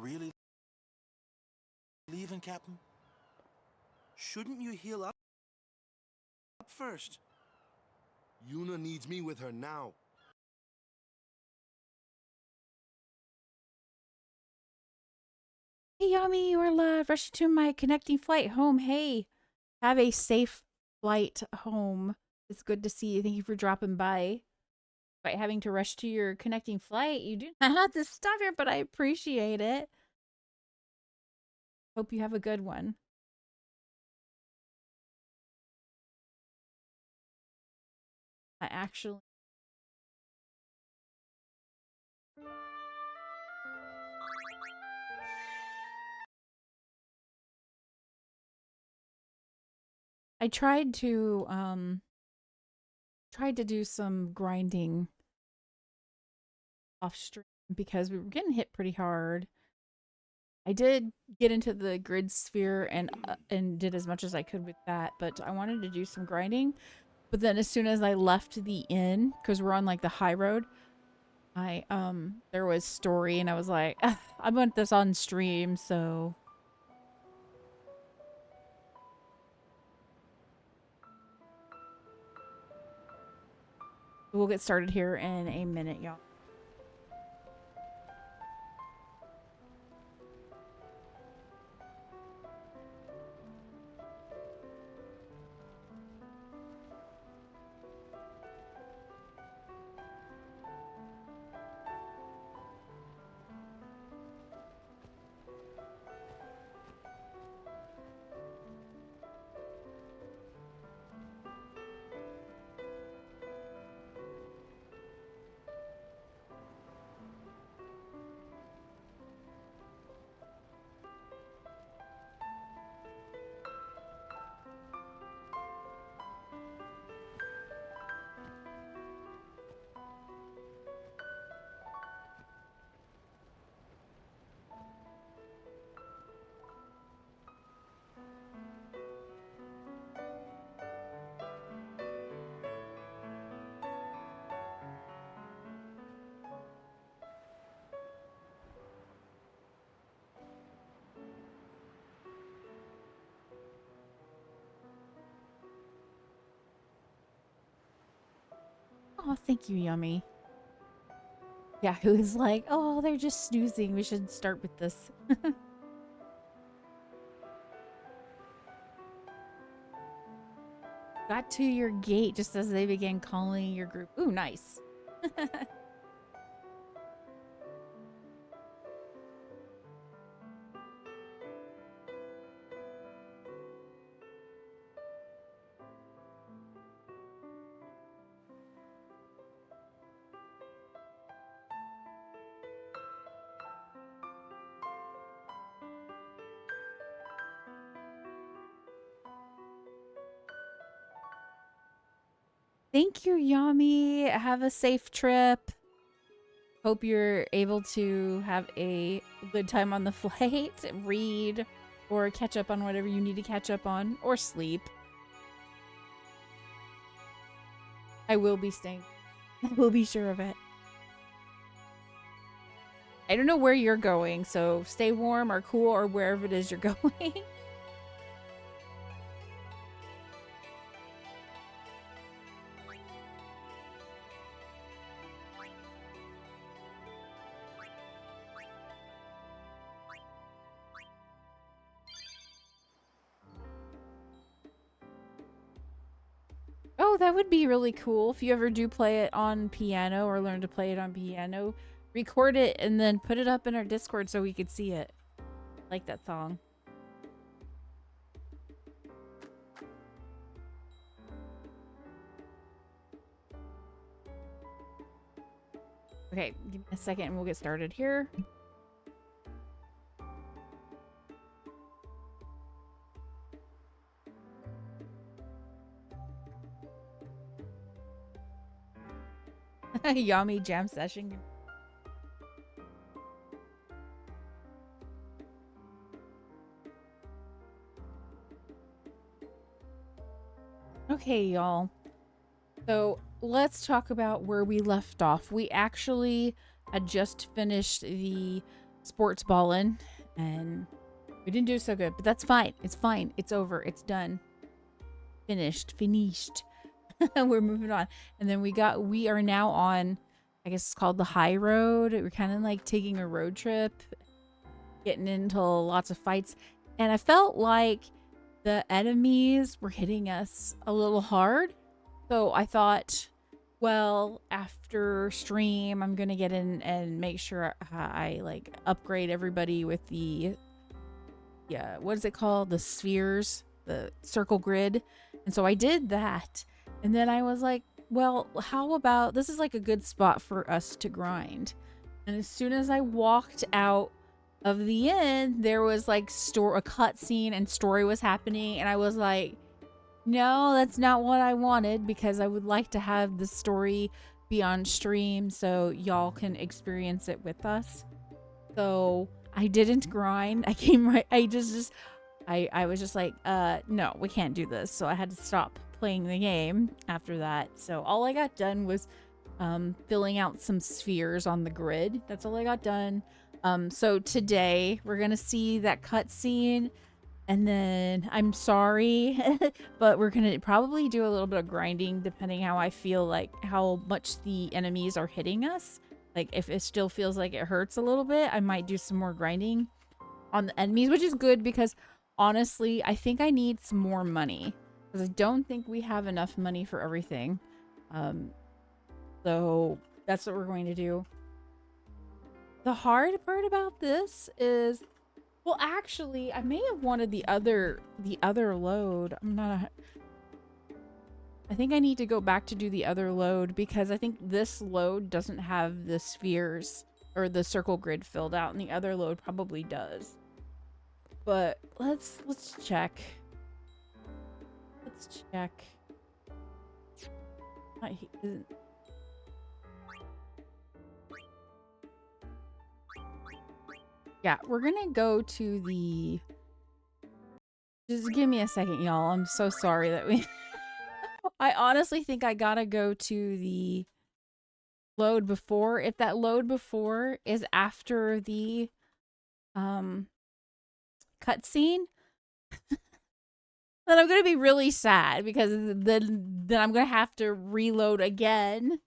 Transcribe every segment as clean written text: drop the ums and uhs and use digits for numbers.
really leaving, Captain? Shouldn't you heal up first? Yuna needs me with her now. Hey, Yami, you are live. Rushing to my connecting flight home. Hey, have a safe flight home. It's good to see you. Thank you for dropping by. Despite having to rush to your connecting flight, you do not have to stop here, but I appreciate it. Hope you have a good one. I actually... I tried to do some grinding off stream because we were getting hit pretty hard. I did get into the grid sphere and did as much as I could with that, but I wanted to do some grinding. But then as soon as I left the inn, because we're on like the high road, there was story and I was like, I want this on stream, so we'll get started here in a minute, y'all. Oh, thank you, Yummy. Yeah, who is like, oh, they're just snoozing. We should start with this. Got to your gate just as they began calling your group. Ooh, nice. Thank you, Yami. Have a safe trip. Hope you're able to have a good time on the flight, read, or catch up on whatever you need to catch up on, or sleep. I will be staying. I will be sure of it. I don't know where you're going, so stay warm or cool or wherever it is you're going. Oh, that would be really cool if you ever do play it on piano or learn to play it on piano. Record it and then put it up in our Discord so we could see it. Like that song. Okay, give me a second and we'll get started here. Yummy jam session. Okay, y'all. So let's talk about where we left off. We actually had just finished the sports balling, and we didn't do so good, but that's fine. It's fine. It's over. It's done. Finished. We're moving on. And then we are now on, I guess it's called the Highroad. We're kind of like taking a road trip, getting into lots of fights. And I felt like the enemies were hitting us a little hard. So I thought, well, after stream, I'm going to get in and make sure I like upgrade everybody with the, yeah, what is it called? The spheres, the circle grid. And so I did that. And then I was like, well, how about, this is like a good spot for us to grind. And as soon as I walked out of the inn, there was like a cutscene and story was happening. And I was like, no, that's not what I wanted, because I would like to have the story be on stream so y'all can experience it with us. So I didn't grind. I came right, I was just like, no, we can't do this. So I had to stop playing the game after that. So all I got done was filling out some spheres on the grid. That's all I got done. So today we're gonna see that cutscene, and then I'm sorry, but we're gonna probably do a little bit of grinding depending how I feel, like how much the enemies are hitting us. Like if it still feels like it hurts a little bit, I might do some more grinding on the enemies, which is good because honestly, I think I need some more money because I don't think we have enough money for everything. So that's what we're going to do. The hard part about this is, well, actually, I may have wanted the other load. I think I need to go back to do the other load because I think this load doesn't have the spheres or the circle grid filled out, and the other load probably does. But let's check. Let's check. Yeah, we're gonna go to the... Just give me a second, y'all. I'm so sorry that we... I honestly think I gotta go to the load before. If that load before is after the cutscene, then I'm gonna be really sad because then I'm gonna have to reload again.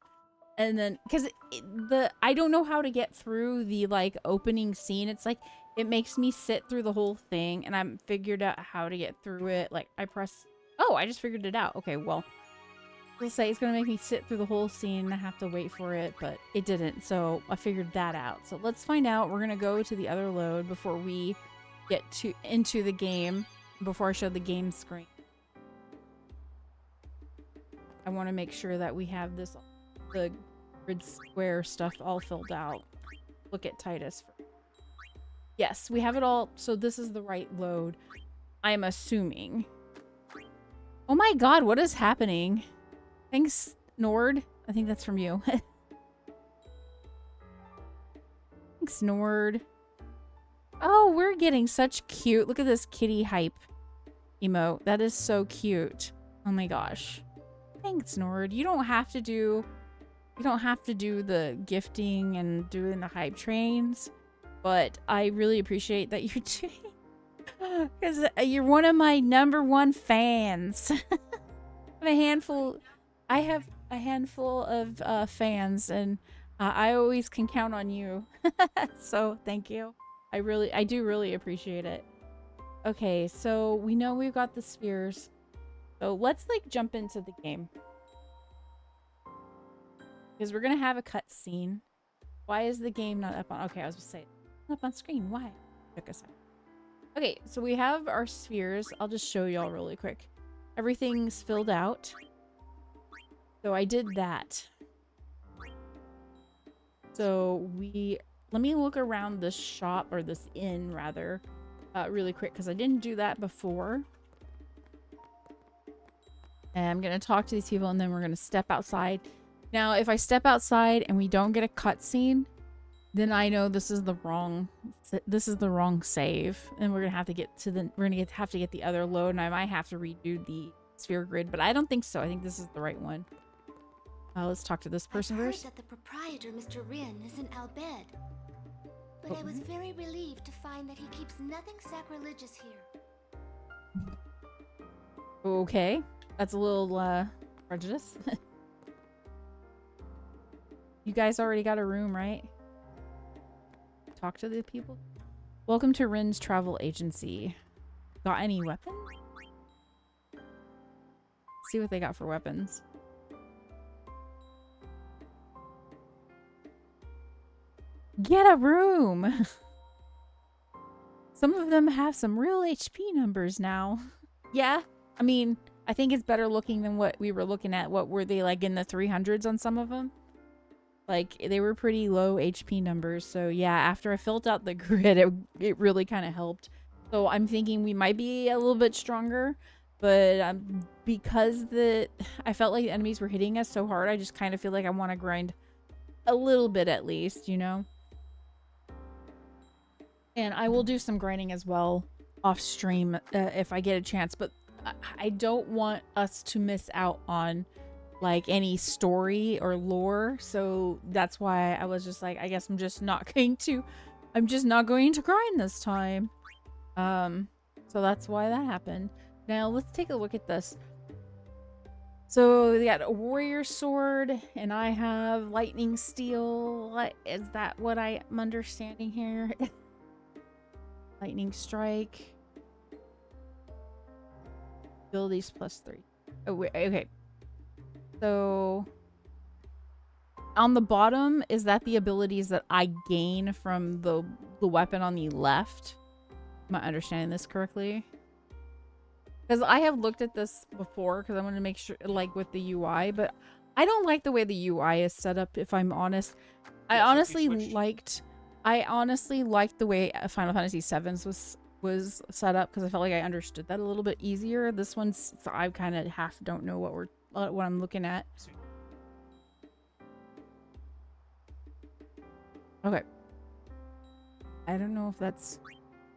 And then, because I don't know how to get through the, like, opening scene. It's like, it makes me sit through the whole thing, and I'm figured out how to get through it. Like, I just figured it out. Okay, well, we'll say it's going to make me sit through the whole scene, and I have to wait for it, but it didn't, so I figured that out. So let's find out. We're going to go to the other load before we get into the game, before I show the game screen. I want to make sure that we have the grid square stuff all filled out. Look at Titus. Yes, we have it all. So this is the right load, I'm assuming. Oh my god, what is happening? Thanks, Nord. I think that's from you. Thanks, Nord. Oh, we're getting such cute. Look at this kitty hype emote. That is so cute. Oh my gosh. Thanks, Nord. You don't have to do the gifting and doing the hype trains, but I really appreciate that you're doing, because you're one of my #1 fans. I have a handful of fans, and I always can count on you. So thank you. I do really appreciate it. Okay, so we know we've got the spheres, so let's like jump into the game. Because we're going to have a cutscene. Why is the game not up on... Okay, I was going to say, up on screen. Why? Took a second. Okay, so we have our spheres. I'll just show y'all really quick. Everything's filled out. So I did that. So let me look around this shop, or this inn, rather, really quick, because I didn't do that before. And I'm going to talk to these people, and then we're going to step outside. Now, if I step outside and we don't get a cutscene, then I know this is the wrong save, and we're gonna have to get the other load, and I might have to redo the sphere grid, but I don't think so. I think this is the right one. Let's talk to this person first. I've heard that the proprietor, Mr. Rin, is in Al Bhed, But I was very relieved to find that he keeps nothing sacrilegious here. Okay. That's a little, prejudice. You guys already got a room, right? Talk to the people. Welcome to Rin's travel agency. Got any weapons? See what they got for weapons. Get a room! Some of them have some real HP numbers now. Yeah, I mean, I think it's better looking than what we were looking at. What were they, like, in the 300s on some of them? Like, they were pretty low HP numbers. So, yeah, after I filled out the grid, it really kind of helped. So, I'm thinking we might be a little bit stronger. But because I felt like the enemies were hitting us so hard, I just kind of feel like I want to grind a little bit at least, you know? And I will do some grinding as well off stream if I get a chance. But I don't want us to miss out on like any story or lore. So that's why I was just like, I guess I'm just not going to grind this time. So that's why that happened. Now let's take a look at this. So we got a warrior sword and I have lightning steel. Is that what I'm understanding here? Lightning strike. Abilities +3. Oh, wait, okay. So on the bottom, is that the abilities that I gain from the weapon on the left? Am I understanding this correctly? Because I have looked at this before because I wanted to make sure, like with the UI, but I don't like the way the UI is set up, if I'm honest. I honestly liked the way Final Fantasy VII was set up because I felt like I understood that a little bit easier. This one's, I kind of half don't know what I'm looking at. Okay. I don't know if that's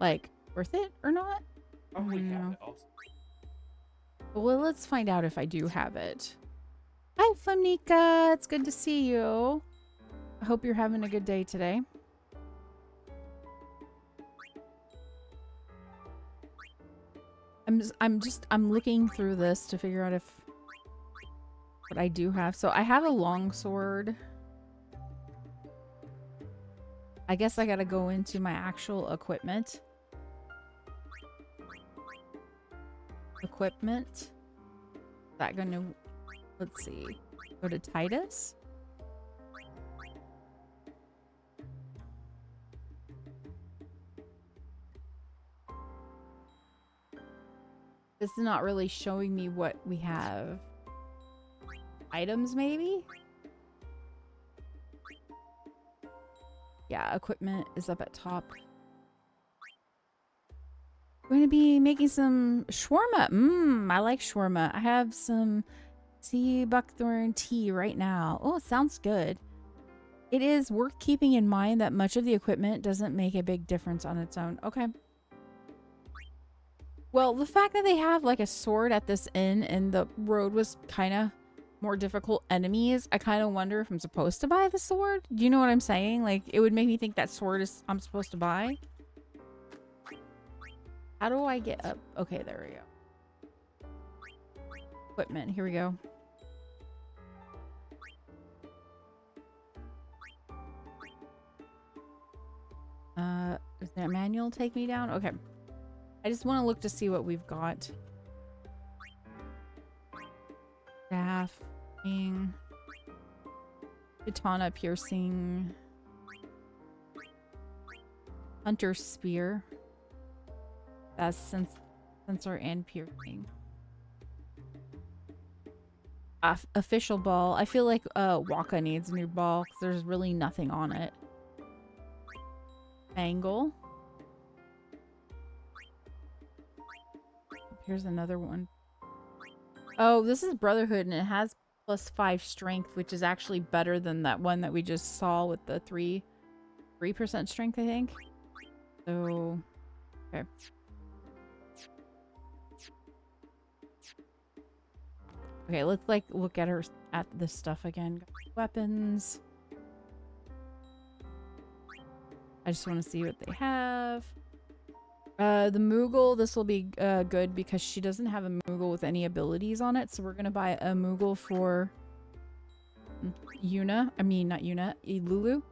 like worth it or not. Oh, we have it also. Well, let's find out if I do have it. Hi, Flamnika. It's good to see you. I hope you're having a good day today. I'm looking through this to figure out what I do have. So I have a longsword. I guess I gotta go into my actual equipment. Is that gonna, let's see, go to Titus? This is not really showing me what we have. Items, maybe? Yeah, equipment is up at top. We're going to be making some shawarma. I like shawarma. I have some sea buckthorn tea right now. Oh, it sounds good. It is worth keeping in mind that much of the equipment doesn't make a big difference on its own. Okay. Well, the fact that they have like a sword at this inn and the road was kind of more difficult enemies, I kind of wonder if I'm supposed to buy the sword. Do you know what I'm saying? Like, it would make me think that sword is I'm supposed to buy. How do I get up? Okay, there we go. Equipment, here we go. Does that manual take me down? Okay. I just want to look to see what we've got. Staff, katana piercing, hunter spear. That's sensor and piercing. Official ball. I feel like Waka needs a new ball because there's really nothing on it. Angle. Here's another one. Oh, this is Brotherhood and it has +5 strength, which is actually better than that one that we just saw with the 3% strength, I think. So, okay. Okay, let's like look at this stuff again. Weapons. I just want to see what they have. The Moogle, this will be good because she doesn't have a Moogle with any abilities on it. So we're going to buy a Moogle for Yuna. I mean, not Yuna, Lulu.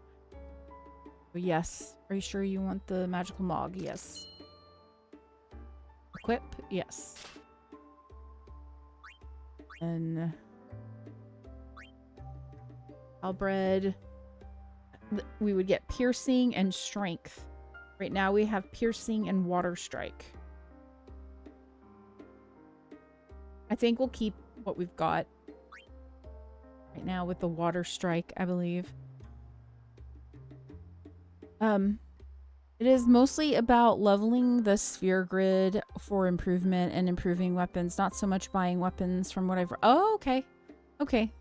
Yes. Are you sure you want the magical Mog? Yes. Equip? Yes. And Albred. We would get piercing and strength. Right now we have piercing and water strike. I think we'll keep what we've got right now with the water strike, I believe. It is mostly about leveling the sphere grid for improvement and improving weapons, not so much buying weapons from what I've... Oh, okay. Okay.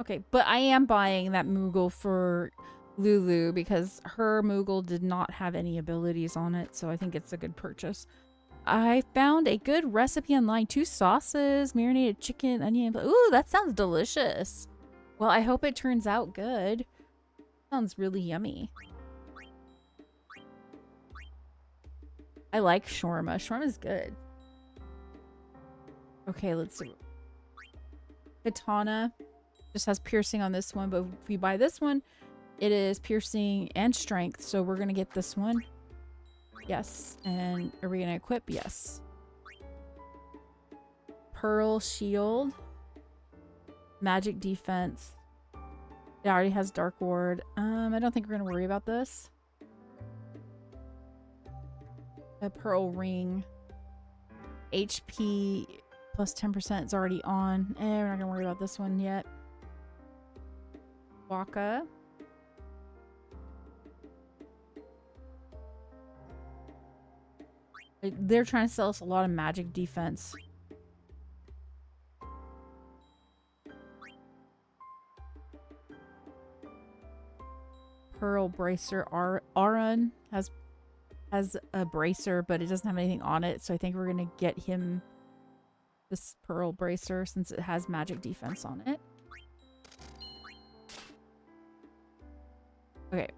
Okay, but I am buying that Moogle for Lulu because her Moogle did not have any abilities on it, so I think it's a good purchase. I found a good recipe online. 2 sauces, marinated chicken, onion... Ooh, that sounds delicious. Well, I hope it turns out good. Sounds really yummy. I like shawarma. Shawarma's good. Okay, let's see. Katana just has piercing on this one, but if we buy this one, it is piercing and strength. So we're going to get this one. Yes. And are we going to equip? Yes. Pearl shield. Magic defense. It already has Dark Ward. I don't think we're going to worry about this. A pearl ring. HP plus 10% is already on. We're not gonna worry about this one yet. Waka. They're trying to sell us a lot of magic defense. Pearl bracer. Auron has a bracer, but it doesn't have anything on it, so I think we're gonna get him this pearl bracer since it has magic defense on it. Okay.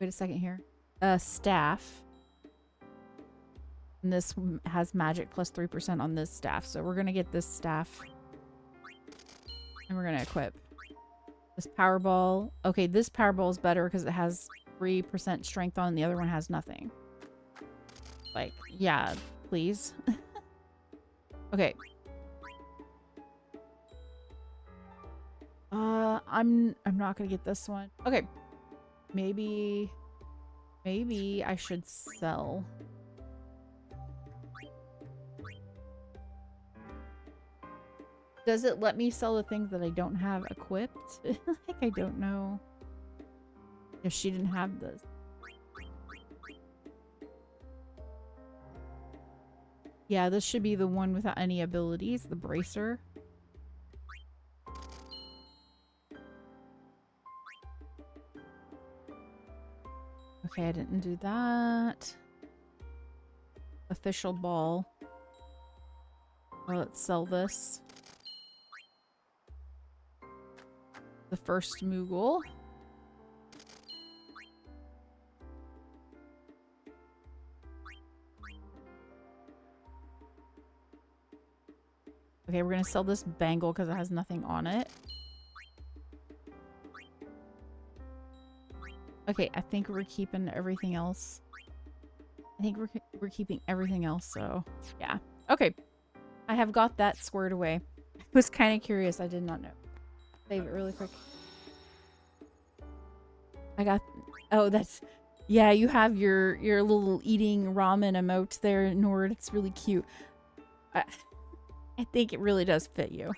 Wait a second here. Staff. And this has magic plus 3% on this staff, so we're gonna get this staff. And we're gonna equip. This Powerball. Okay, this Powerball is better because it has 3% strength on and the other one has nothing. Like, yeah, please. Okay. I'm not gonna get this one. Okay. Maybe I should sell. Does it let me sell the things that I don't have equipped? Like, I don't know if she didn't have this. Yeah, this should be the one without any abilities, the bracer. Okay, I didn't do that. Official ball. Well, let's sell this. The first Moogle. Okay, we're gonna sell this bangle because it has nothing on it. Okay, I think we're keeping everything else. I think we're keeping everything else, so yeah. Okay, I have got that squared away. I was kind of curious. I did not know. Save it really quick. I got... Oh, that's... Yeah, you have your little eating ramen emote there, Nord. It's really cute. I think it really does fit you.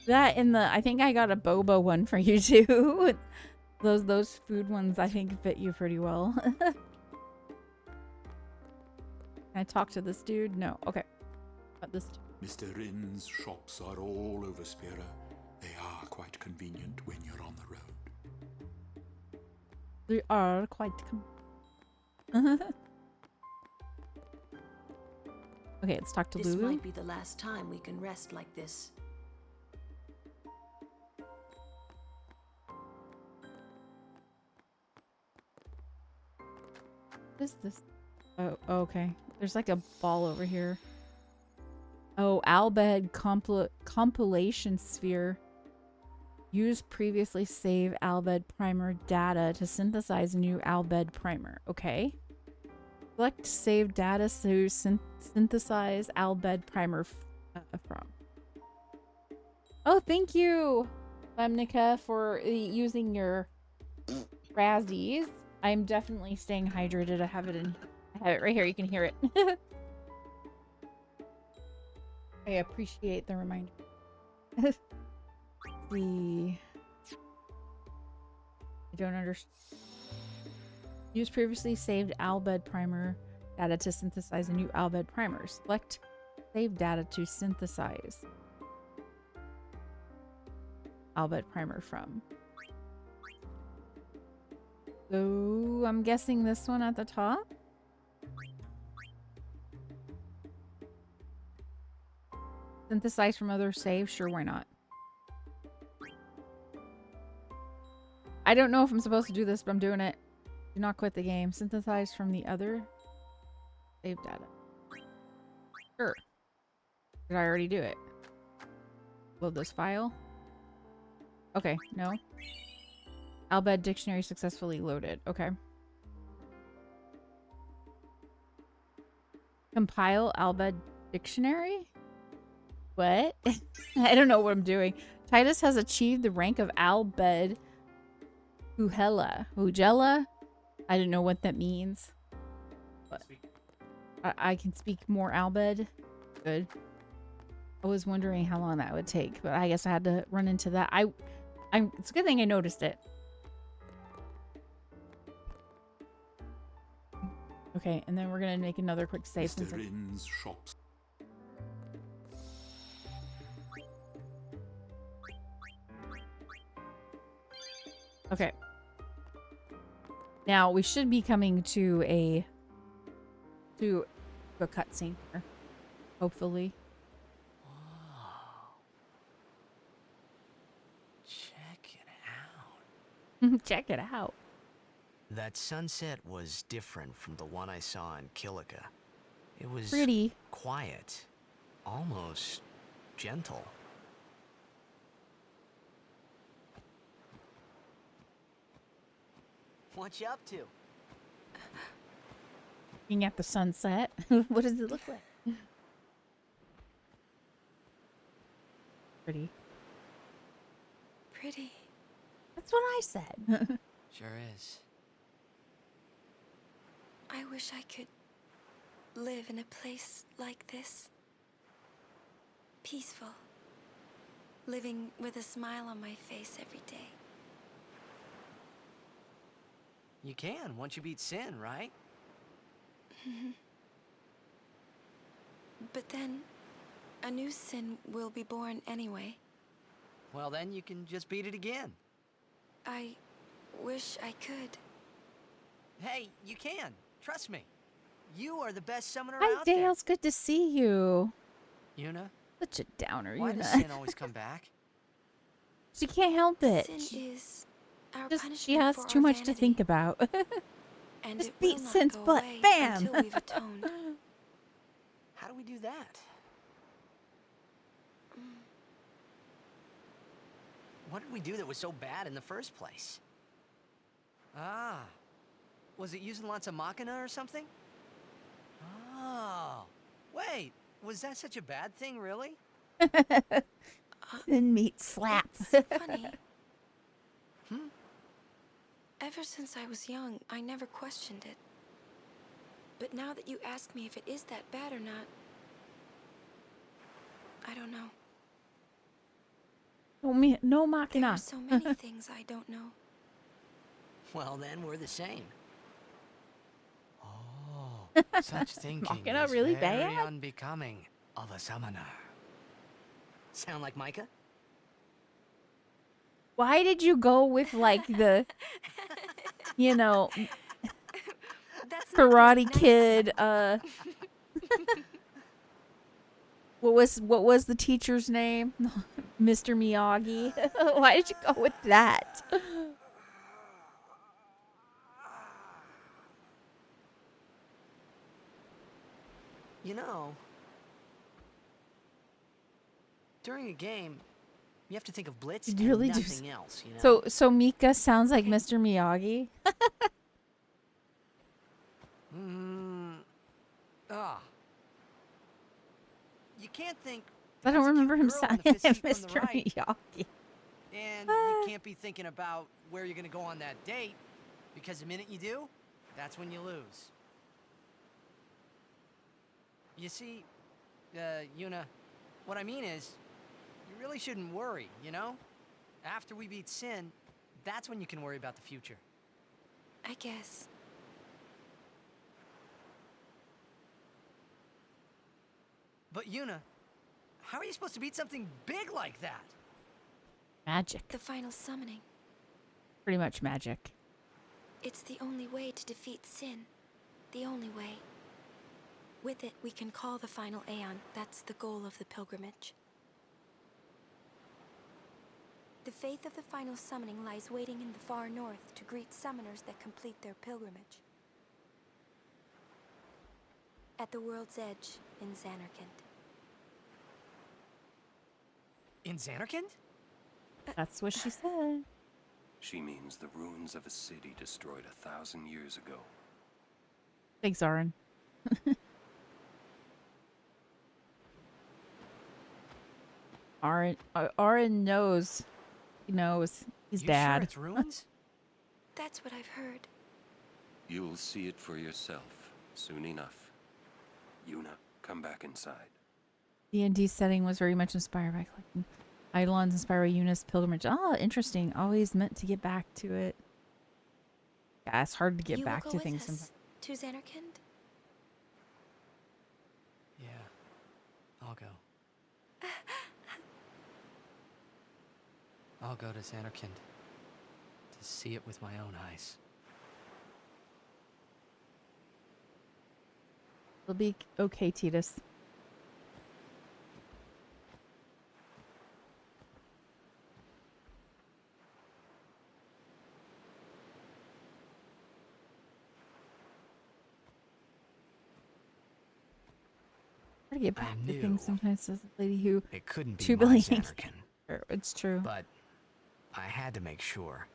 That and the... I think I got a boba one for you too. Those food ones I think fit you pretty well. Can I talk to this dude? No. Okay. But this... Mr. Rin's shops are all over Spira. They are quite convenient when you're on the road. They are quite... Okay, let's talk to This Lulu. might be the last time we can rest like this. What is this? Oh, okay. There's like a ball over here. Oh, Albed compilation sphere. Use previously saved Albed primer data to synthesize new Albed primer. Okay. Select saved data to synthesize Albed primer from. Oh, thank you, Lemnica, for using your Razzies. I'm definitely staying hydrated. I have it right here. You can hear it. I appreciate the reminder. I don't understand. Use previously saved Albed primer data to synthesize a new Albed primer. Select save data to synthesize Albed primer from. So I'm guessing this one at the top. Synthesize from other saves? Sure, why not? I don't know if I'm supposed to do this, but I'm doing it. Do not quit the game. Synthesize from the other save data. Sure. Did I already do it? Load this file. Okay, no. Albed dictionary successfully loaded. Okay. Compile Albed dictionary? What? I don't know what I'm doing. Titus has achieved the rank of Albed Hugella? I don't know what that means. But I can speak more Albed. Good. I was wondering how long that would take, but I guess I had to run into that. It's a good thing I noticed it. Okay, and then we're gonna make another quick save. Mr. In's shops. Okay. Now we should be coming to a cutscene here, hopefully. Whoa. Check it out. Check it out. That sunset was different from the one I saw in Kilika. It was Pretty. quiet, almost gentle. What you up to? Looking at the sunset. What does it look like? Pretty. Pretty. That's what I said. Sure is. I wish I could live in a place like this. Peaceful. Living with a smile on my face every day. You can once you beat Sin, right? But then, a new sin will be born anyway. Well, then you can just beat it again. I wish I could. Hey, you can. Trust me. You are the best summoner Hi, out Dale. It's good to see you. there. Yuna, Such a downer, why does Yuna. Sin always come back? She can't help it. Sin is our Just punishment she has for too our much to vanity, think about. and Just it will beat not Sin's go butt. away Bam! until we've atoned. How do we do that? What did we do that was so bad in the first place? Ah, was it using lots of machina or something? Oh, wait, was that such a bad thing, really? And meat slap. It's funny. Ever since I was young, I never questioned it. But now that you ask me if it is that bad or not, I don't know. No There machina. are so many things I don't know. Well, then we're the same. Oh, such thinking Machina is really very bad? unbecoming of a summoner. Sound like Micah? Why did you go with like the, you know, That's not very Karate nice. Kid? What was the teacher's name? Mr. Miyagi. Why did you go with that? You know, during a game, you have to think of Blitz Did and you really do nothing else, you know? So Mika sounds like Okay. Mr. Miyagi. You can't think. I don't "There's a cute remember him girl in sounding the like fifth seat from the Mr. right," Miyagi. and you can't be thinking about where you're gonna go on that date, because the minute you do, that's when you lose. You see, Yuna, what I mean is, you really shouldn't worry, you know? After we beat Sin, that's when you can worry about the future. I guess. But Yuna, how are you supposed to beat something big like that? Magic. The final summoning. Pretty much magic. It's the only way to defeat sin. The only way. With it, we can call the final Aeon. That's the goal of the pilgrimage. The faith of the final summoning lies waiting in the far north to greet summoners that complete their pilgrimage. At the world's edge in Xanarkand. In Xanarkand? That's what she said. She means the ruins of a city destroyed 1,000 years ago. Thanks, Auron. Auron knows. He knows. He's You dad. sure it's ruins? That's what I've heard. You'll see it for yourself soon enough. Yuna, come back inside. D&D setting was very much inspired by collecting Eidolons inspired by Yuna's pilgrimage. Oh, interesting. Always meant to get back to it. Yeah, it's hard to get You back will to go things with sometimes. us to Xanarkand? Yeah, I'll go. I'll go to Xanarkand to see it with my own eyes. It'll be okay, Titus. I get back to knew things sometimes as a lady who It couldn't be 2 my billion. Xanarkand, It's true. but I had to make sure.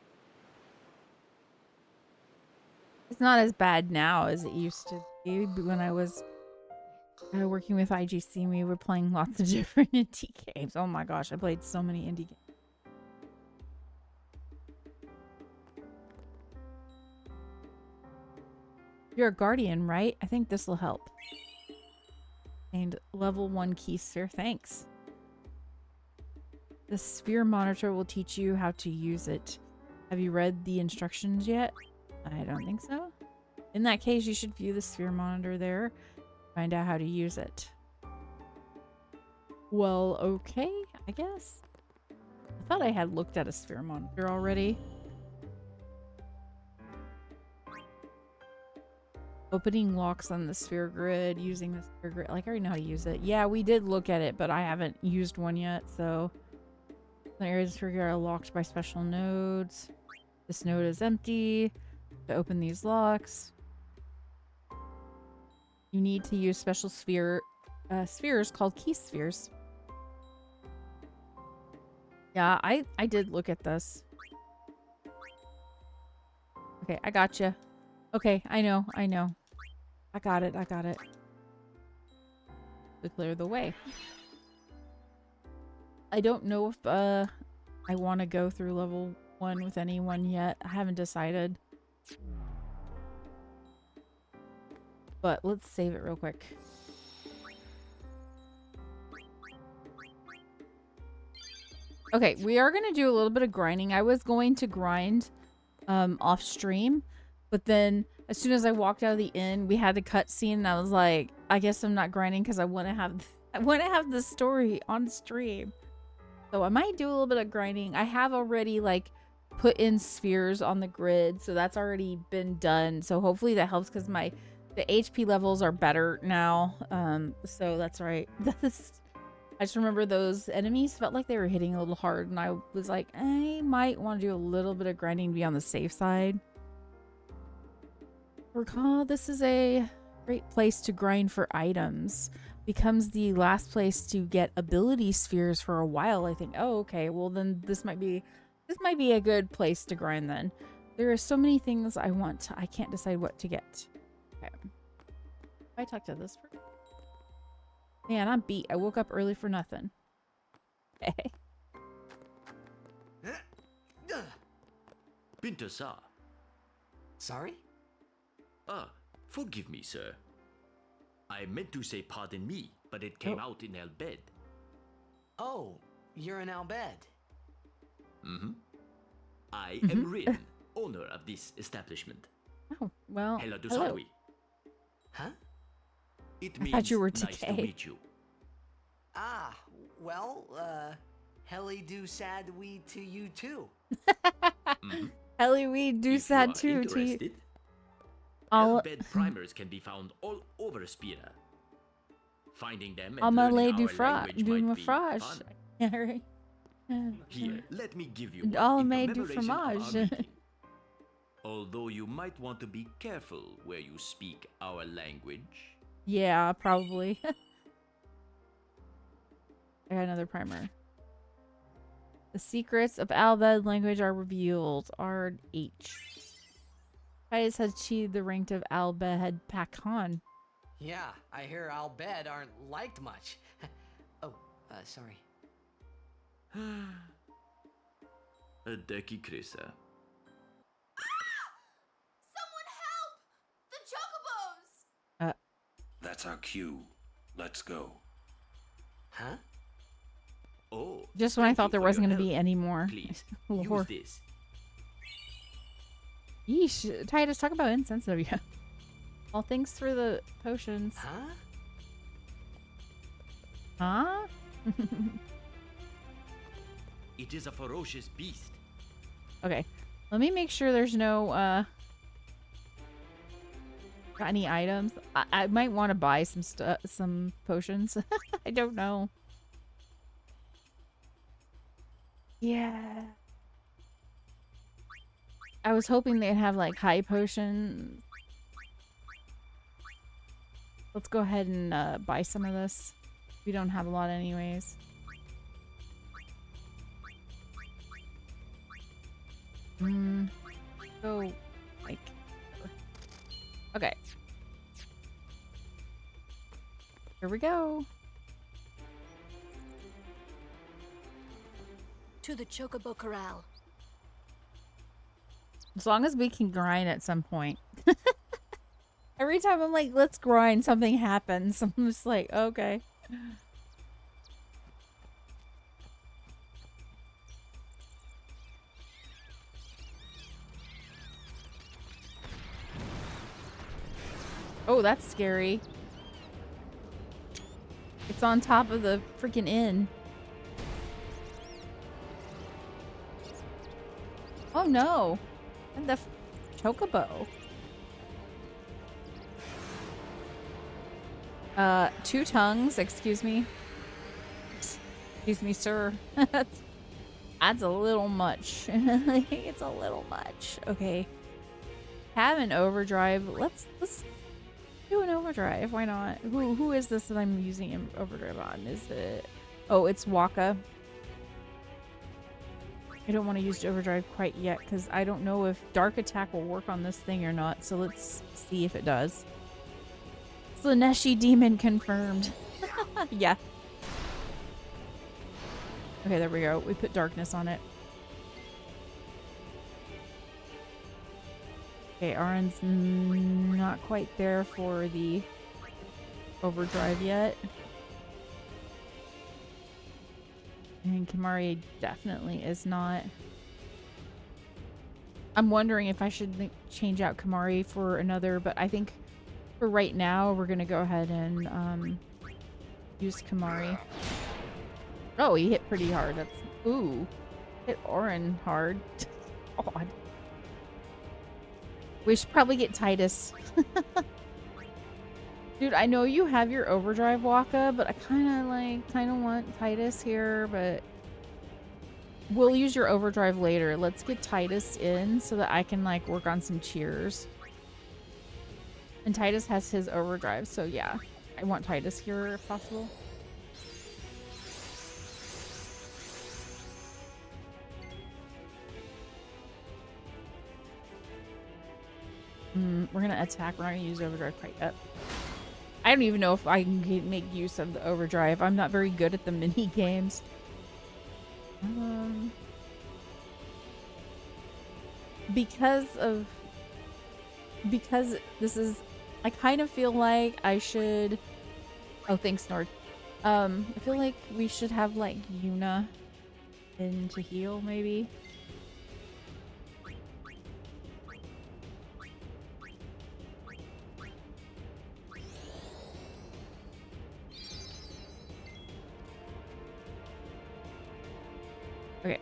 It's not as bad now as it used to be when I was working with IGC and we were playing lots of different indie games. Oh my gosh, I played so many indie games. You're a guardian, right? I think this will help. And level 1 key sphere, thanks. The sphere monitor will teach you how to use it. Have you read the instructions yet? I don't think so. In that case, you should view the sphere monitor there. Find out how to use it. Well, okay, I guess. I thought I had looked at a sphere monitor already. Opening locks on the sphere grid, using the sphere grid. Like, I already know how to use it. Yeah, we did look at it, but I haven't used one yet, so. The areas of the sphere grid are locked by special nodes. This node is empty. To open these locks, you need to use special spheres called key spheres. Yeah, I did look at this. Okay, I got you. Okay, I know. I got it. To clear the way. I don't know if I want to go through level 1 with anyone yet. I haven't decided. But let's save it real quick. Okay, we are going to do a little bit of grinding. I was going to grind off stream, but then as soon as I walked out of the inn, we had the cutscene and I was like, I guess I'm not grinding because I want to have the story on stream. So I might do a little bit of grinding. I have already like put in spheres on the grid, so that's already been done. So hopefully that helps because the HP levels are better now. So that's right. I just remember those enemies felt like they were hitting a little hard, and I was like, I might want to do a little bit of grinding to be on the safe side. Recall, this is a Great place to grind for items. Becomes the last place to get ability spheres for a while, I think. Oh, okay. Well, then this might be a good place to grind then. There are so many things I want to, I can't decide what to get. Okay. I talk to this person. Man, I'm beat. I woke up early for nothing. Okay. Pinto-sa. Sorry? Ah, forgive me, sir. I meant to say pardon me, but it came out in Albed. Oh, you're in Albed. Mm-hmm. I am Rin, owner of this establishment. Oh, well, Hello to hello. Sarwi. Huh? It I means thought you were nice to TK. meet you. Ah, well, helly do sad we to you too. Ellie, we do If sad you are too. interested, All Albed primers can be found all over Spira. Finding them and Amalé learning du our language might be fromage. fun. Yeah, right. Here, let me give you one Amalé in du commemoration of our fromage. meeting. Although you might want to be careful where you speak our language. Yeah, probably. I got another primer. The secrets of Albed language are revealed. R-H. Titus has achieved the rank of Albed Pakhan. Yeah, I hear Albed aren't liked much. Oh, sorry. Adeki Krisa. Someone help! The chocobos! That's our cue. Let's go. Huh? Oh, Just when I thank thought you there for wasn't your going to be help. any more. Please, Lord. use this. Yeesh, Titus, talk about insensitive. Yeah. All thanks for the potions. Huh? Huh? It is a ferocious beast. Okay. Let me make sure there's no, got any items. I might want to buy some potions. I don't know. Yeah. I was hoping they'd have like high potions. Let's go ahead and buy some of this. We don't have a lot anyways. So, like... Okay. Here we go. To the chocobo corral. As long as we can grind at some point. Every time I'm like, let's grind, something happens. I'm just like, okay. Oh, that's scary. It's on top of the freaking inn. Oh no. And the chocobo. 2 tongues, excuse me. Excuse me, sir. That's a little much. It's a little much. Okay. Have an overdrive. Let's do an overdrive. Why not? Who is this that I'm using an overdrive on? Is it... Oh, it's Waka. I don't want to use overdrive quite yet because I don't know if dark attack will work on this thing or not. So let's see if it does. Slaneshi demon confirmed. Yeah. Okay, there we go. We put darkness on it. Okay, Auron's not quite there for the overdrive yet. And Kimari definitely is not. I'm wondering if I should change out Kimari for another, but I think for right now, we're going to go ahead and use Kimari. Oh, he hit pretty hard. That's... Ooh. Hit Auron hard. God. We should probably get Titus. Dude, I know you have your overdrive, Waka, but I kind of want Titus here, but we'll use your overdrive later. Let's get Titus in so that I can, like, work on some cheers. And Titus has his overdrive, so yeah. I want Titus here if possible. We're gonna attack. We're not gonna use overdrive quite yet. I don't even know if I can make use of the overdrive. I'm not very good at the mini games. Because this is, I kind of feel like I should. Oh, thanks, Nord. I feel like we should have like Yuna in to heal, maybe. Okay.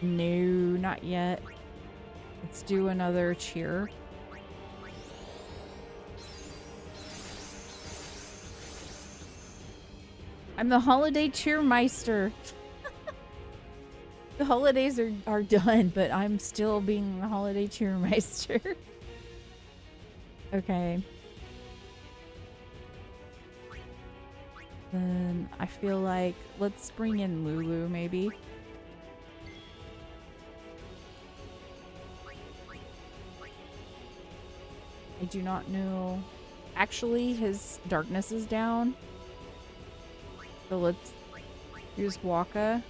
No, not yet. Let's do another cheer. I'm the holiday cheermeister. The holidays are done, but I'm still being the holiday cheermeister. Okay. Then I feel like let's bring in Lulu maybe. I do not know. Actually, his darkness is down. So let's use Waka.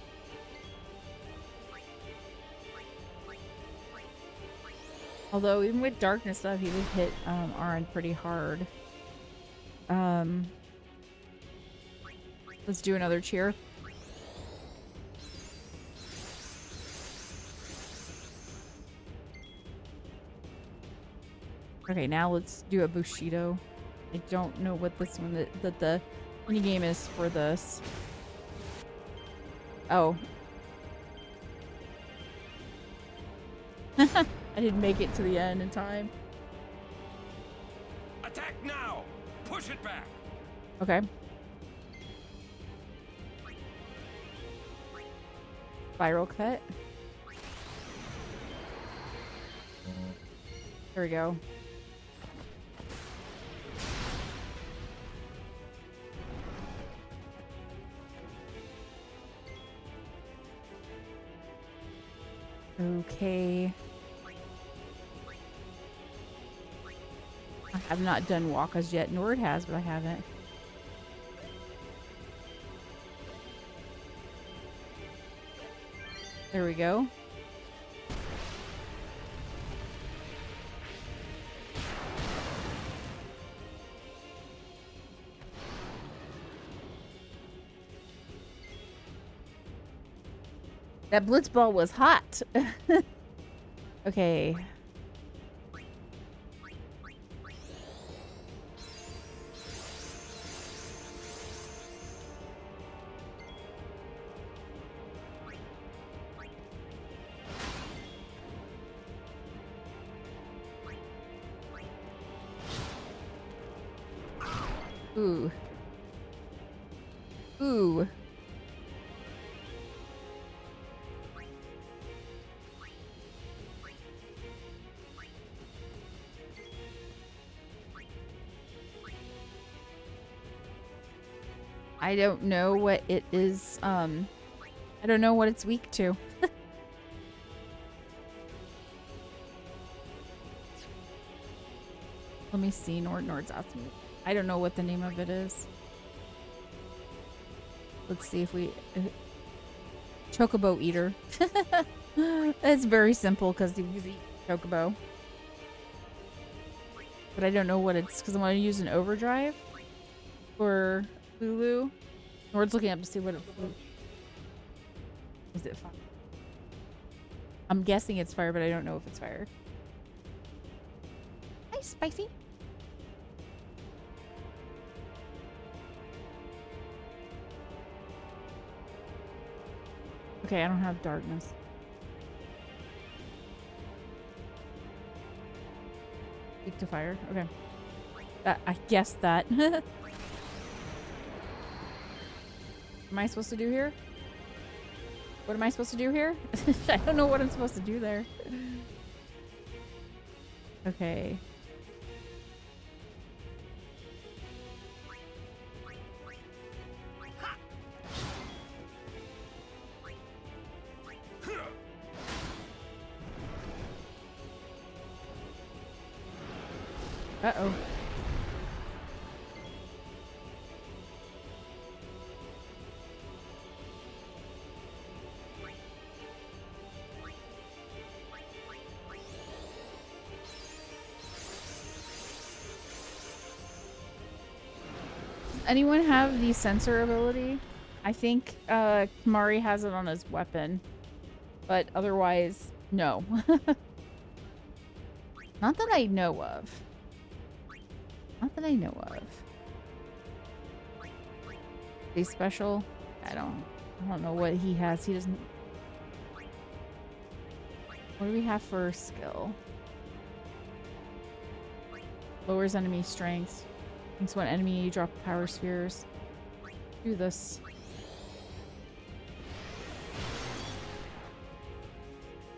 Although even with darkness stuff, he did hit Auron pretty hard. Let's do another cheer. Okay, now let's do a Bushido. I don't know what this one that the minigame is for this. Oh. I didn't make it to the end in time. Attack now! Push it back! Okay. Spiral cut. There we go. Okay. I have not done Wakas yet. Nord has, but I haven't. There we go. That Blitzball was hot. Okay. Ooh. Ooh. I don't know what it is, I don't know what it's weak to. Let me see. Nord's asking me. I don't know what the name of it is. Let's see if we... Chocobo Eater. It's very simple because you eat Chocobo. But I don't know what it's... Because I want to use an overdrive for Lulu. Nord's looking up to see what it's... Is it fire? I'm guessing it's fire, but I don't know if it's fire. Hi, Spicy. Okay, I don't have darkness. Weak to fire. Okay. I guessed that. Am I supposed to do here? What am I supposed to do here? I don't know what I'm supposed to do there. Okay. Uh-oh. Anyone have the sensor ability? I think Kamari has it on his weapon, but otherwise, no. Not that I know of. Not that I know of. The special? I don't know what he has. He doesn't. What do we have for skill? Lowers enemy strength. Thanks one enemy, you drop power spheres. Do this.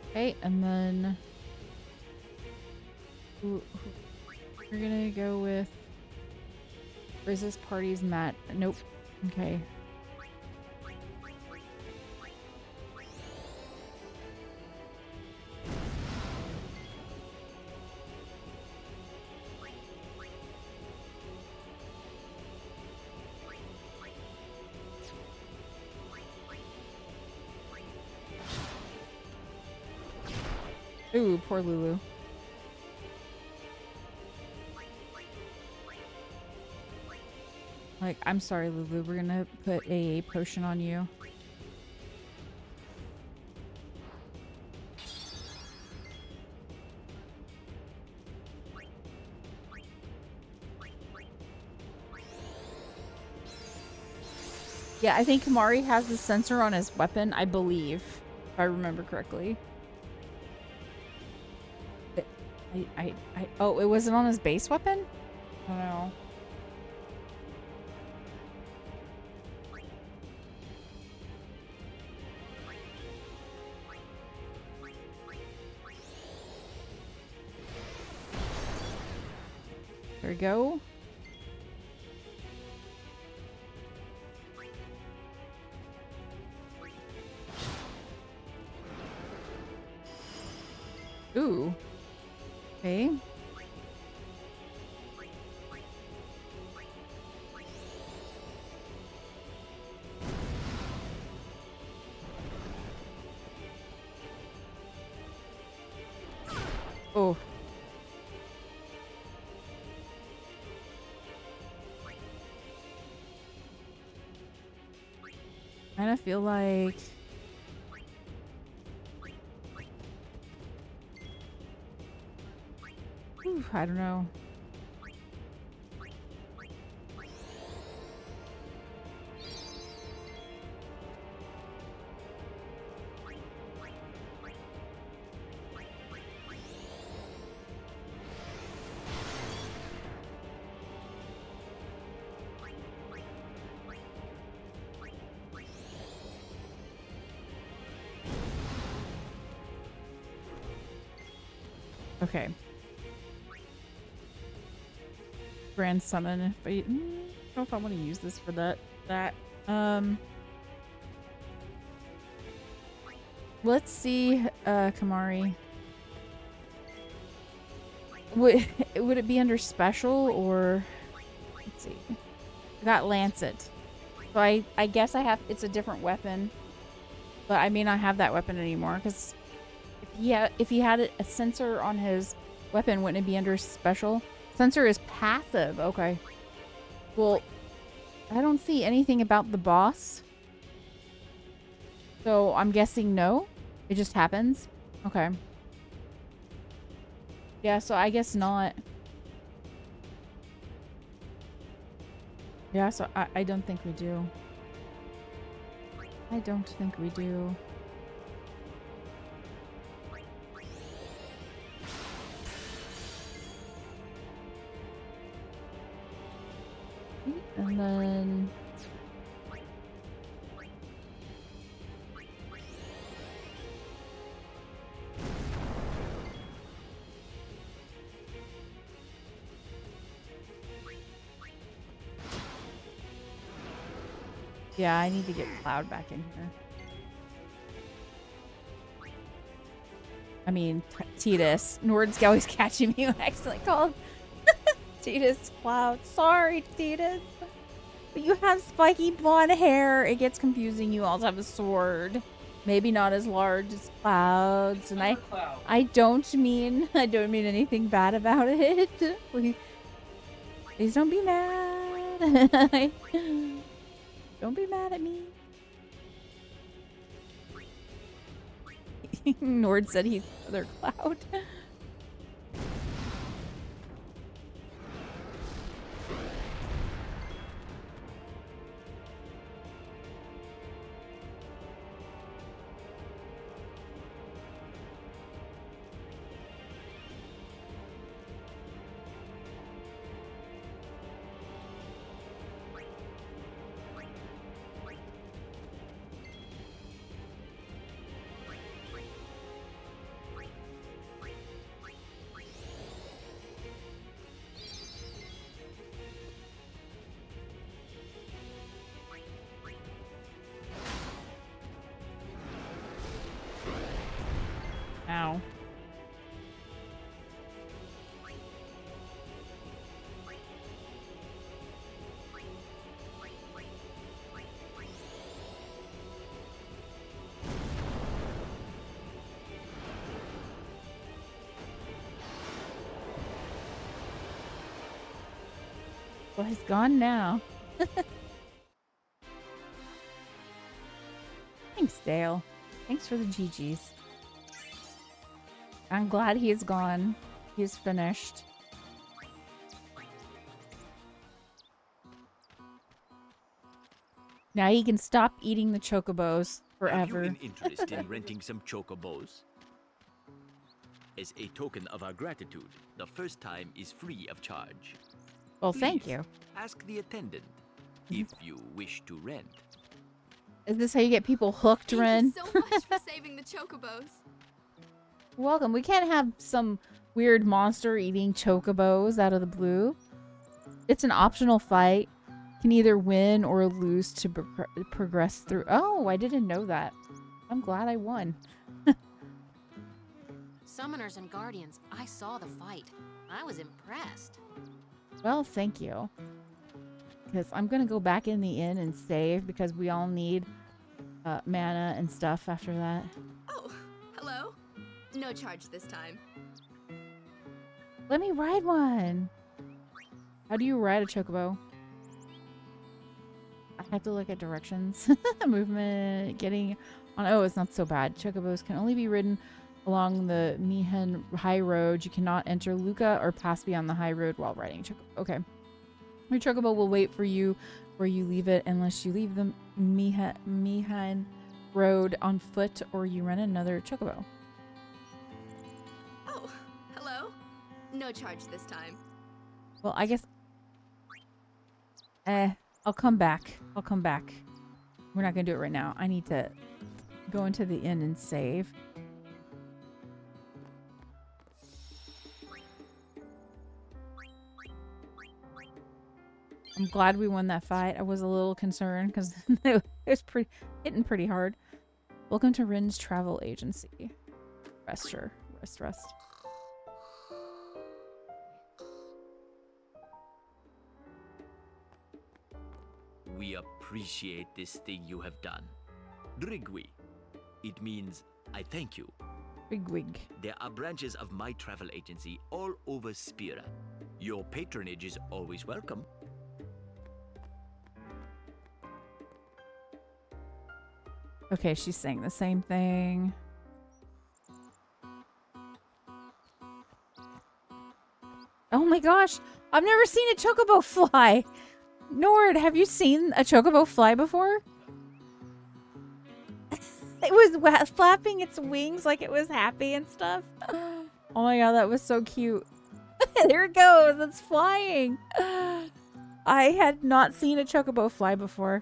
Okay, and then we're gonna go with Riz's party's mat. Nope. Okay. Ooh, poor Lulu. Like, I'm sorry, Lulu. We're gonna put a potion on you. Yeah, I think Kamari has the sensor on his weapon, I believe, if I remember correctly. Oh, it wasn't on his base weapon? I don't know. There we go. Ooh. Okay. Oh. Kind of feel like I don't know. Okay. Grand summon. If I don't know if I want to use this for that. Let's see, Kamari. Would it be under special or let's see. I got Lancet. So I guess I have it's a different weapon. But I may not have that weapon anymore because if he had a sensor on his weapon, wouldn't it be under special? Sensor is passive. Okay. Well, I don't see anything about the boss. So I'm guessing no. It just happens. Okay. Yeah, so I guess not. Yeah, so I don't think we do. I don't think we do. And then Yeah, I need to get Cloud back in here. I mean, Titus. Nord's always catching me when I accidentally called Titus Cloud. Sorry, Titus. But you have spiky blonde hair. It gets confusing. You also have a sword. Maybe not as large as Cloud's. And I don't mean anything bad about it. Please don't be mad. Don't be mad at me. Nord said he's their Cloud. Ow. Well, he's gone now. Thanks, Dale. Thanks for the GGs. I'm glad he's gone. He's finished. Now he can stop eating the chocobos forever. Have you an interest in renting some chocobos? As a token of our gratitude, the first time is free of charge. Well, Please thank you. Ask the attendant if you wish to rent. Is this how you get people hooked, Ren? Thank you so much for saving the chocobos. Welcome. We can't have some weird monster eating chocobos out of the blue. It's an optional fight. You can either win or lose to progress through. Oh, I didn't know that. I'm glad I won. Summoners and Guardians, I saw the fight. I was impressed. Well, thank you. Because I'm going to go back in the inn and save because we all need mana and stuff after that. Oh, hello. No charge this time. Let me ride one. How do you ride a chocobo? I have to look at directions. Movement, getting on. Oh, it's not so bad. Chocobos can only be ridden along the Mihan Highroad. You cannot enter Luca or pass beyond the Highroad while riding chocobo. Okay. Your chocobo will wait for you where you leave it unless you leave the Mihan Road on foot or you rent another chocobo. Oh, hello. No charge this time. Well, I guess... I'll come back. I'll come back. We're not going to do it right now. I need to go into the inn and save. I'm glad we won that fight. I was a little concerned because it was hitting pretty hard. Welcome to Rin's travel agency. Rest, sure. Rest. We appreciate this thing you have done. Drigwi. It means I thank you. Drigwig. There are branches of my travel agency all over Spira. Your patronage is always welcome. Okay, she's saying the same thing. Oh my gosh! I've never seen a chocobo fly! Nord, have you seen a chocobo fly before? It was flapping its wings like it was happy and stuff. Oh my god, that was so cute. There it goes! It's flying! I had not seen a chocobo fly before.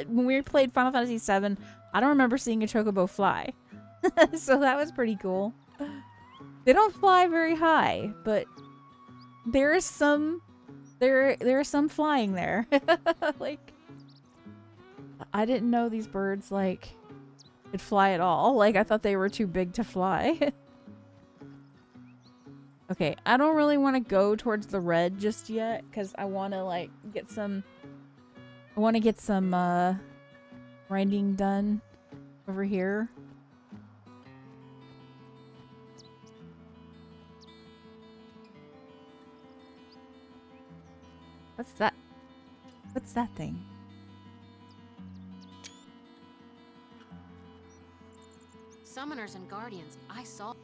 When we played Final Fantasy VII, I don't remember seeing a chocobo fly. So that was pretty cool. They don't fly very high, but there's some flying there. Like I didn't know these birds, like, could fly at all. Like, I thought they were too big to fly. Okay, I don't really want to go towards the red just yet, because I want to, like, get some... I want to get some, grinding done over here. What's that? What's that thing? Summoners and guardians, I saw.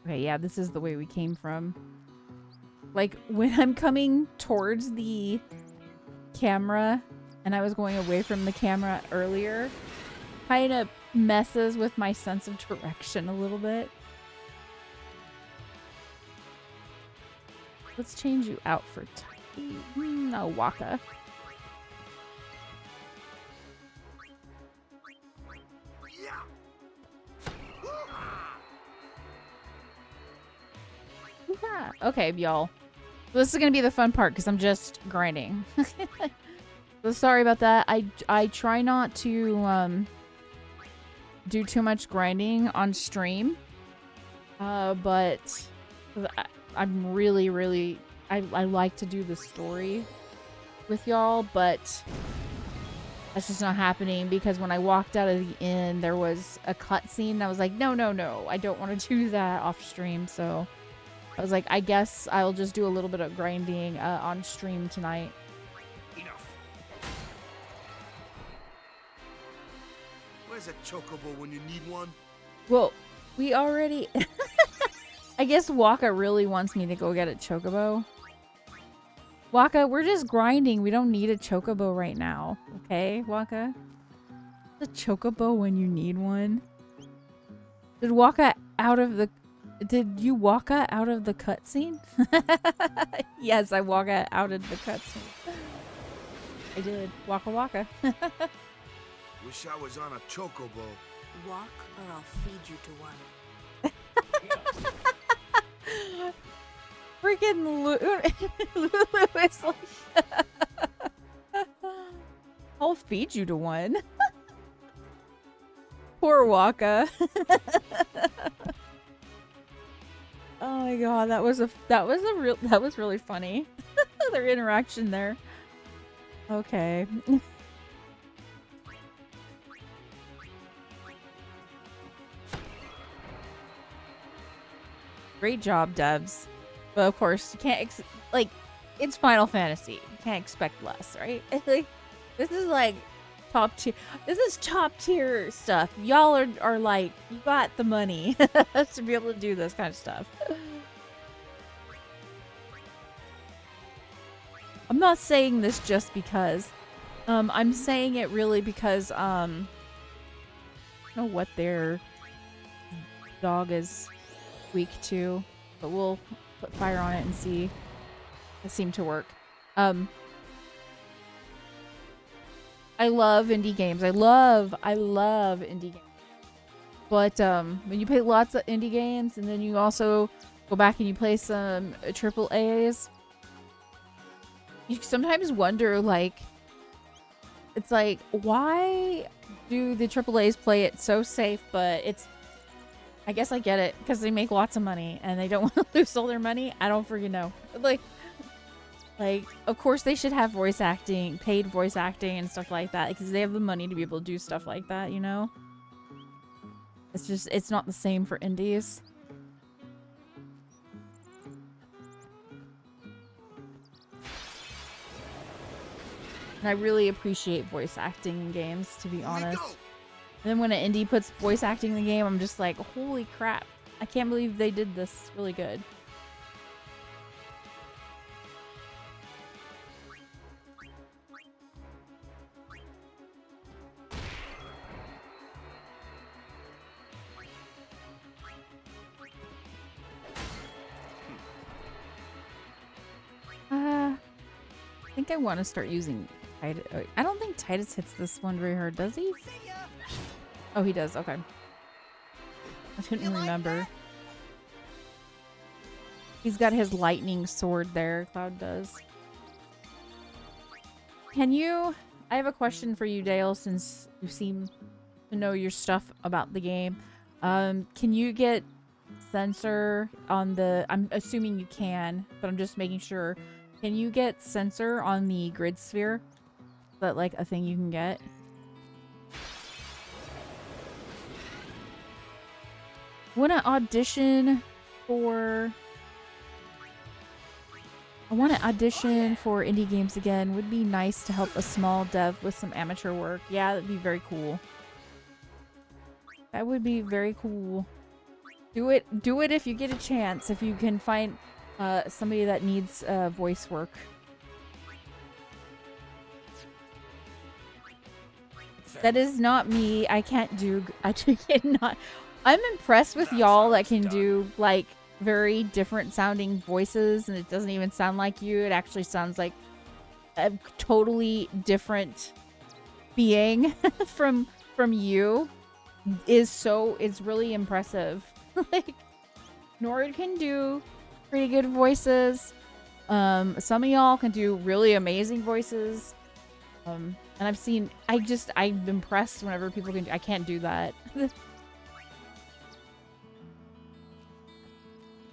Okay, yeah, this is the way we came from. Like, when I'm coming towards the camera, and I was going away from the camera earlier, kind of messes with my sense of direction a little bit. Let's change you out for no, Waka. Yeah. Okay, y'all. This is gonna be the fun part because I'm just grinding. So sorry about that. I try not to do too much grinding on stream, but I'm really I like to do the story with y'all, but that's just not happening because when I walked out of the inn, there was a cutscene. And I was like, no, I don't want to do that off stream. So I was like, I guess I'll just do a little bit of grinding on stream tonight. Enough. Where's a chocobo when you need one? Well, we already... I guess Waka really wants me to go get a chocobo. Waka, we're just grinding. We don't need a chocobo right now. Okay, Waka? The chocobo when you need one? Did Waka out of the... Did you Waka out of the cutscene? Yes, I Waka out of the cutscene. I did. Waka Waka. Wish I was on a chocobo. Walk or I'll feed you to one. Freaking Lulu is like... I'll feed you to one. Poor Waka. Oh my god, that was really funny. Their interaction there. Okay. Great job, devs. But of course, you can't like, it's Final Fantasy. You can't expect less, right? Like, this is like top tier. This is top tier stuff. Y'all are like, you got the money to be able to do this kind of stuff. I'm not saying this just because. I'm saying it really because I don't know what their dog is weak to, but we'll put fire on it and see. It seemed to work. I love indie games. I love indie games. But when you play lots of indie games and then you also go back and you play some triple A's, you sometimes wonder, like, it's like, why do the triple A's play it so safe, but it's, I guess I get it, because they make lots of money and they don't want to lose all their money. I don't freaking know. Like, of course they should have voice acting, paid voice acting and stuff like that, because they have the money to be able to do stuff like that, you know? It's just, it's not the same for indies. And I really appreciate voice acting in games, to be honest. And then when an indie puts voice acting in the game, I'm just like, holy crap. I can't believe they did this really good. I think I want to start using I don't think Titus hits this one very hard, does he? Oh, he does. Okay. I couldn't remember. He's got his lightning sword there. Cloud does. Can you... I have a question for you, Dale, since you seem to know your stuff about the game. Can you get sensor on the... I'm assuming you can, but I'm just making sure. Can you get sensor on the grid sphere? Is that like a thing you can get? Want to audition for... I want to audition for indie games again. Would be nice to help a small dev with some amateur work. Yeah, that'd be very cool. That would be very cool. Do it if you get a chance. If you can find somebody that needs voice work. That is not me. I can't do... I cannot... I'm impressed with y'all that can do, like, very different sounding voices, and it doesn't even sound like you. It actually sounds like a totally different being from you. It's really impressive. Like, Nord can do pretty good voices. Some of y'all can do really amazing voices. And I'm impressed whenever people can. I can't do that.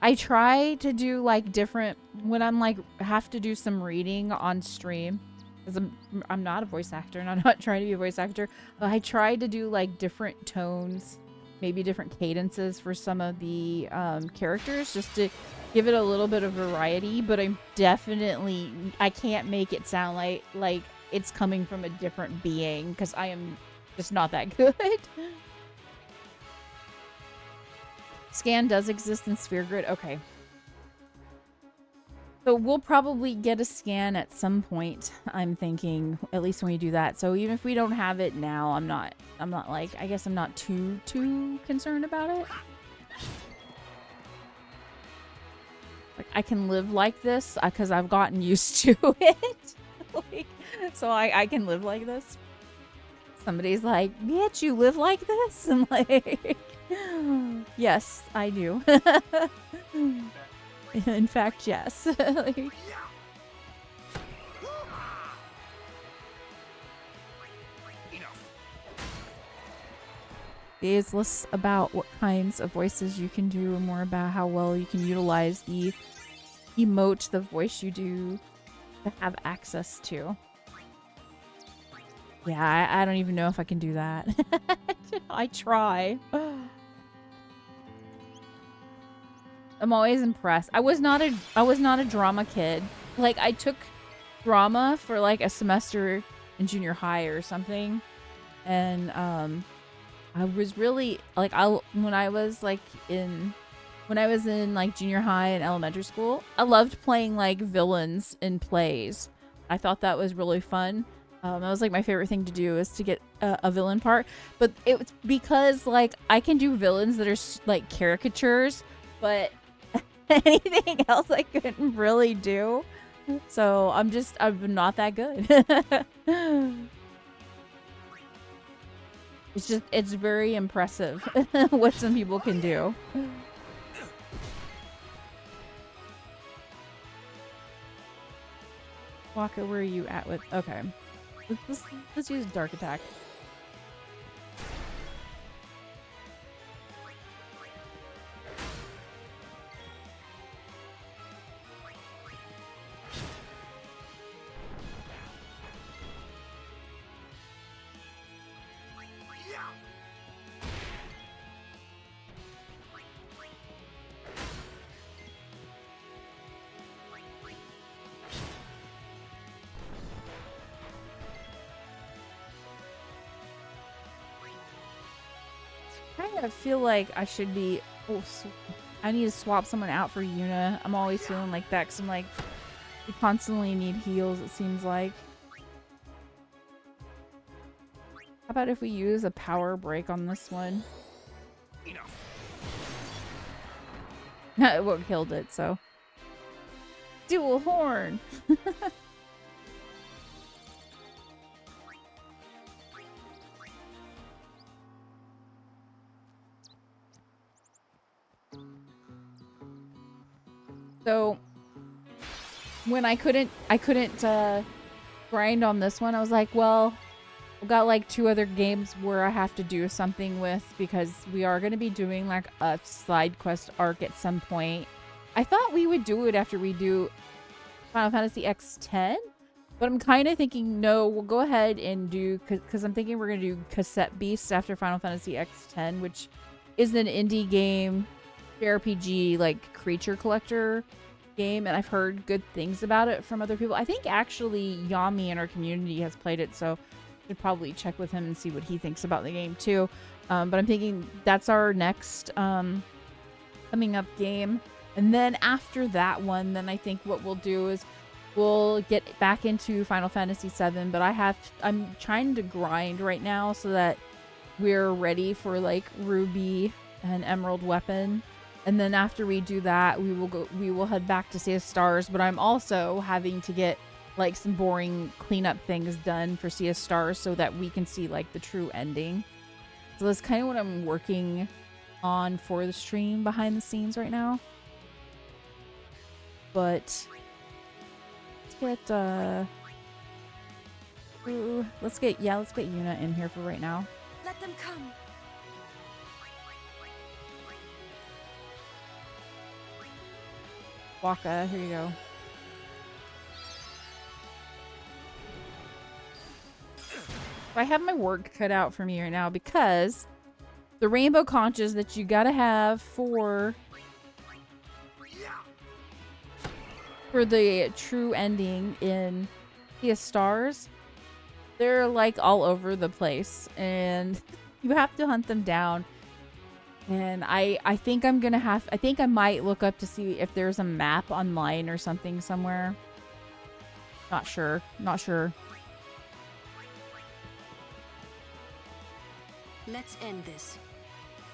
I try to do like different when I'm like have to do some reading on stream, because I'm not a voice actor and I'm not trying to be a voice actor. I try to do like different tones, maybe different cadences for some of the characters, just to give it a little bit of variety. But I can't make it sound like it's coming from a different being, because I am just not that good. Scan does exist in Sphere Grid. Okay. So we'll probably get a scan at some point, I'm thinking, at least when we do that. So even if we don't have it now, I'm not like, I guess I'm not too concerned about it. Like, I can live like this because I've gotten used to it. Like, so I can live like this. Somebody's like, bitch, you live like this? I'm like... Yes, I do. In fact, yes. Like, it's less about what kinds of voices you can do and more about how well you can utilize the emote, the voice you do, to have access to. Yeah, I don't even know if I can do that. I try. I'm always impressed. I was not a drama kid. Like, I took drama for like a semester in junior high or something, and I was really like when I was in like junior high and elementary school, I loved playing like villains in plays. I thought that was really fun. That was like my favorite thing to do, is to get a villain part. But it was because like I can do villains that are like caricatures, but anything else I couldn't really do. So I'm not that good. It's very impressive what some people can do. Waka, where are you at with? Okay. Let's use Dark Attack. I feel like I should be... Oh, I need to swap someone out for Yuna. I'm always feeling like that because I'm like... We constantly need heals, it seems like. How about if we use a power break on this one? Enough. It won't killed it, so... Dual horn! So when I couldn't grind on this one, I was like, well, I've got like 2 other games where I have to do something with, because we are going to be doing like a side quest arc at some point. I thought we would do it after we do Final Fantasy X10, but I'm kind of thinking, no, we'll go ahead and do, because I'm thinking we're going to do Cassette Beasts after Final Fantasy X10, which is an indie game, JRPG, like creature collector game, and I've heard good things about it from other people. I think actually Yami in our community has played it, so I should probably check with him and see what he thinks about the game too. But I'm thinking that's our next coming up game. And then after that one, then I think what we'll do is we'll get back into Final Fantasy VII, but I'm trying to grind right now so that we're ready for like Ruby and Emerald Weapon. And then after we do that, we will head back to Sea of Stars, but I'm also having to get like some boring cleanup things done for Sea of Stars so that we can see like the true ending. So that's kind of what I'm working on for the stream behind the scenes right now. But let's get Yuna in here for right now. Let them come. Waka, here you go. I have my work cut out for me right now because the rainbow conches that you gotta have for the true ending in Sea of Stars, they're like all over the place and you have to hunt them down. And I think I might look up to see if there's a map online or something somewhere. Not sure. Let's end this.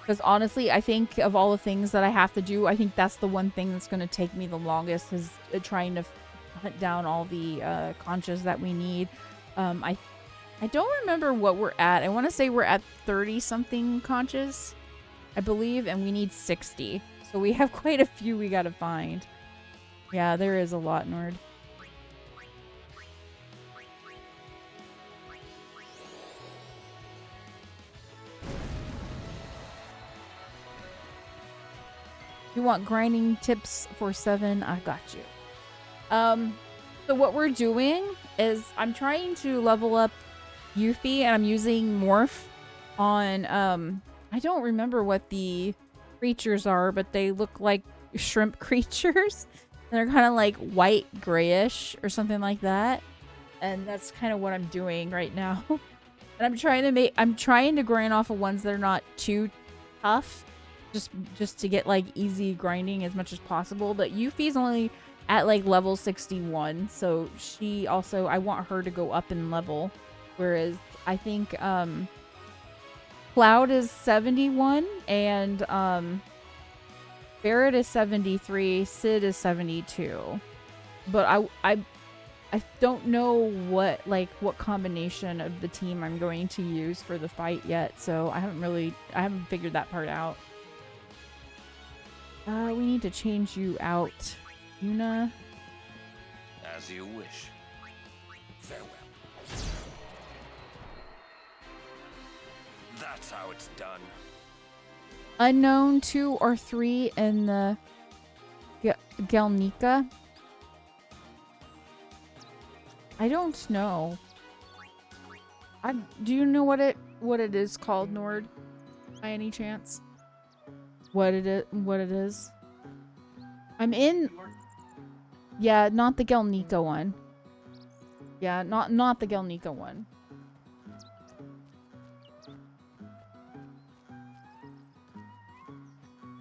Because honestly, I think of all the things that I have to do, I think that's the one thing that's going to take me the longest is trying to hunt down all the conches that we need. I don't remember what we're at. I want to say we're at 30-something conches, I believe, and we need 60. So we have quite a few we got to find. Yeah, there is a lot, Nord. You want grinding tips for 7? I got you. So what we're doing is I'm trying to level up Yuffie, and I'm using Morph on, I don't remember what the creatures are, but they look like shrimp creatures. And they're kind of like white grayish or something like that. And that's kind of what I'm doing right now. And I'm trying to grind off of ones that are not too tough. Just to get like easy grinding as much as possible. But Yuffie's only at like level 61, so she also, I want her to go up in level, whereas I think Cloud is 71 and Barrett is 73, Sid is 72. But I don't know what combination of the team I'm going to use for the fight yet, so I haven't figured that part out. We need to change you out, Yuna. As you wish. Farewell. That's how it's done. Unknown 2 or 3 in the Gelnika. I don't know. Do you know what it is called, Nord? By any chance? What it is? I'm in. Yeah, not the Gelnika one. Yeah, not the Gelnika one.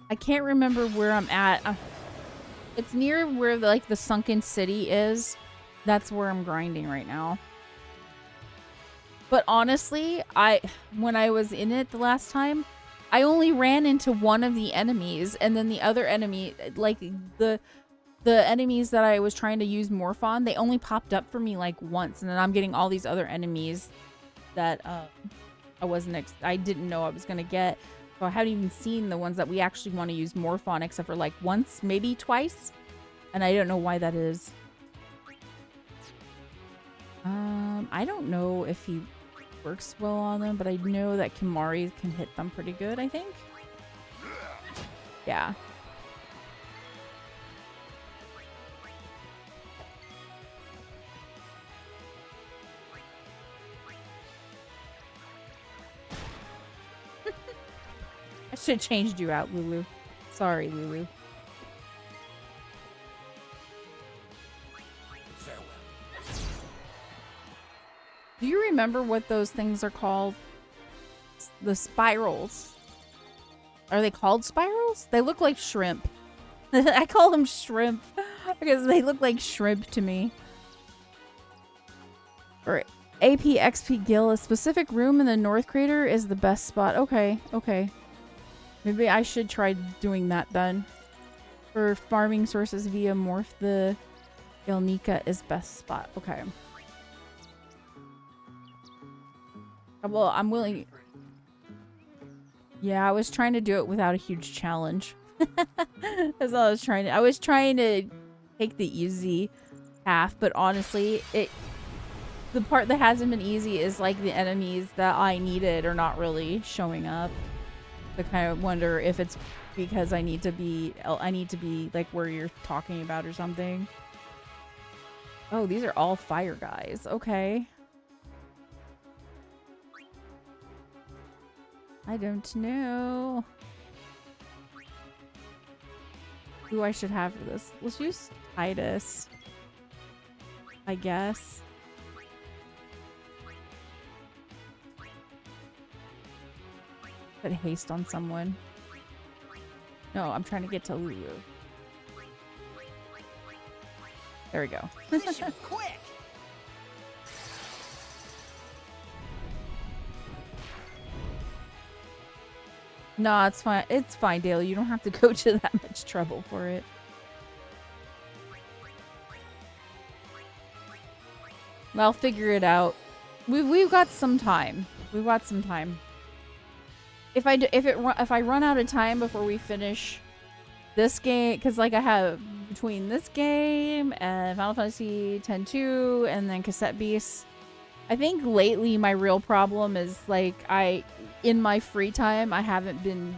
I can't remember where I'm at. It's near where the sunken city is. That's where I'm grinding right now. But honestly, when I was in it the last time, I only ran into one of the enemies, and then the other enemy, like the enemies that I was trying to use Morph on, they only popped up for me like once, and then I'm getting all these other enemies that I didn't know I was gonna get. So I haven't even seen the ones that we actually want to use Morph on, except for like once, maybe twice. And I don't know why that is. I don't know if he works well on them, but I know that Kimari can hit them pretty good, I think. Yeah. I should have changed you out, Lulu. Sorry, Lulu. Do you remember what those things are called? The spirals. Are they called spirals? They look like shrimp. I call them shrimp because they look like shrimp to me. Or APXP Gill, a specific room in the North Crater is the best spot. Okay, okay. Maybe I should try doing that then. For farming sources via Morph, the Ilnika is best spot. Okay. Well, I'm willing. Yeah, I was trying to do it without a huge challenge. That's all I was trying to. I was trying to take the easy path, but honestly, the part that hasn't been easy is like the enemies that I needed are not really showing up. I kind of wonder if it's because I need to be like where you're talking about or something. Oh, these are all fire guys. Okay. I don't know who I should have for this. Let's use Titus, I guess. Put haste on someone. No, I'm trying to get to Lulu. There we go. Quick! No, it's fine. It's fine, Dale. You don't have to go to that much trouble for it. I'll figure it out. We've got some time. We've got some time. If I run out of time before we finish this game, because like I have between this game and Final Fantasy X-2 and then Cassette Beasts, I think lately my real problem is like in my free time I haven't been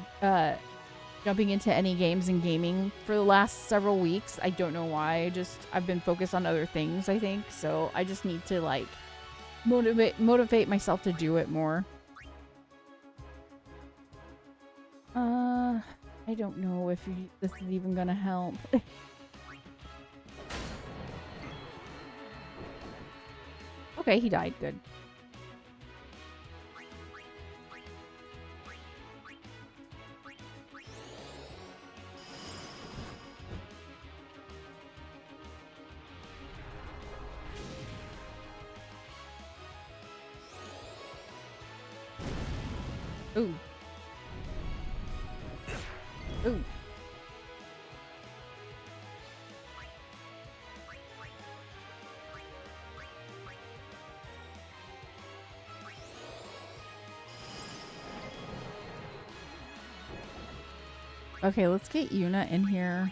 jumping into any games and gaming for the last several weeks. I don't know why. I've been focused on other things, I think. So I just need to like motivate myself to do it more. I don't know if this is even gonna help. Okay, he died. Good. Ooh. Ooh. Okay, let's get Yuna in here.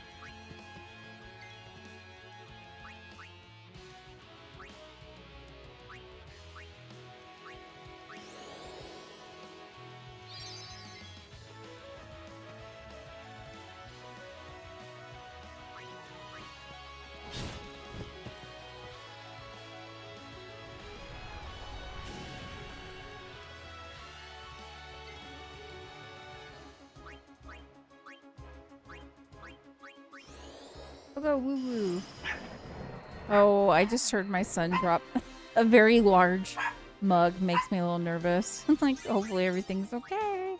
Go woo woo. Oh, I just heard my son drop a very large mug. Makes me a little nervous. I'm like, hopefully everything's okay.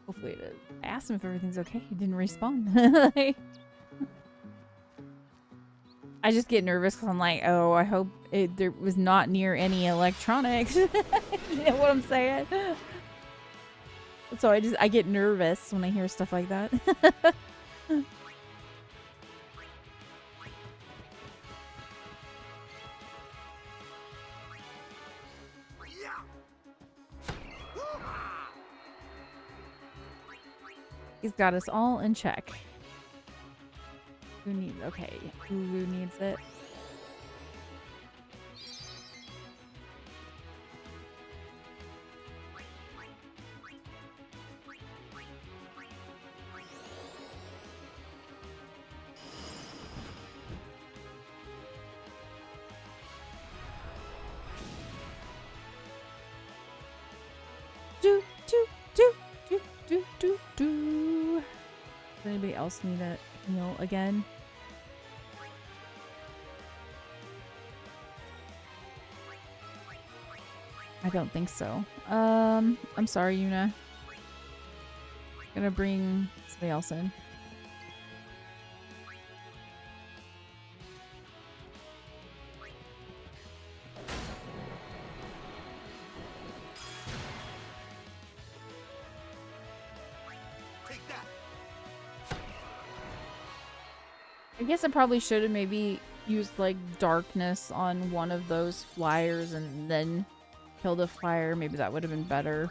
Hopefully it is. I asked him if everything's okay. He didn't respond. I just get nervous because I'm like, oh, I hope there was not near any electronics. You know what I'm saying? So I get nervous when I hear stuff like that. He's got us all in check. Who needs? Okay, who needs it? Do do do do do do do. Does anybody else need a heal again? I don't think so. I'm sorry, Yuna. Gonna bring somebody else in. I guess I probably should have maybe used like darkness on one of those flyers and then killed a flyer. Maybe that would have been better.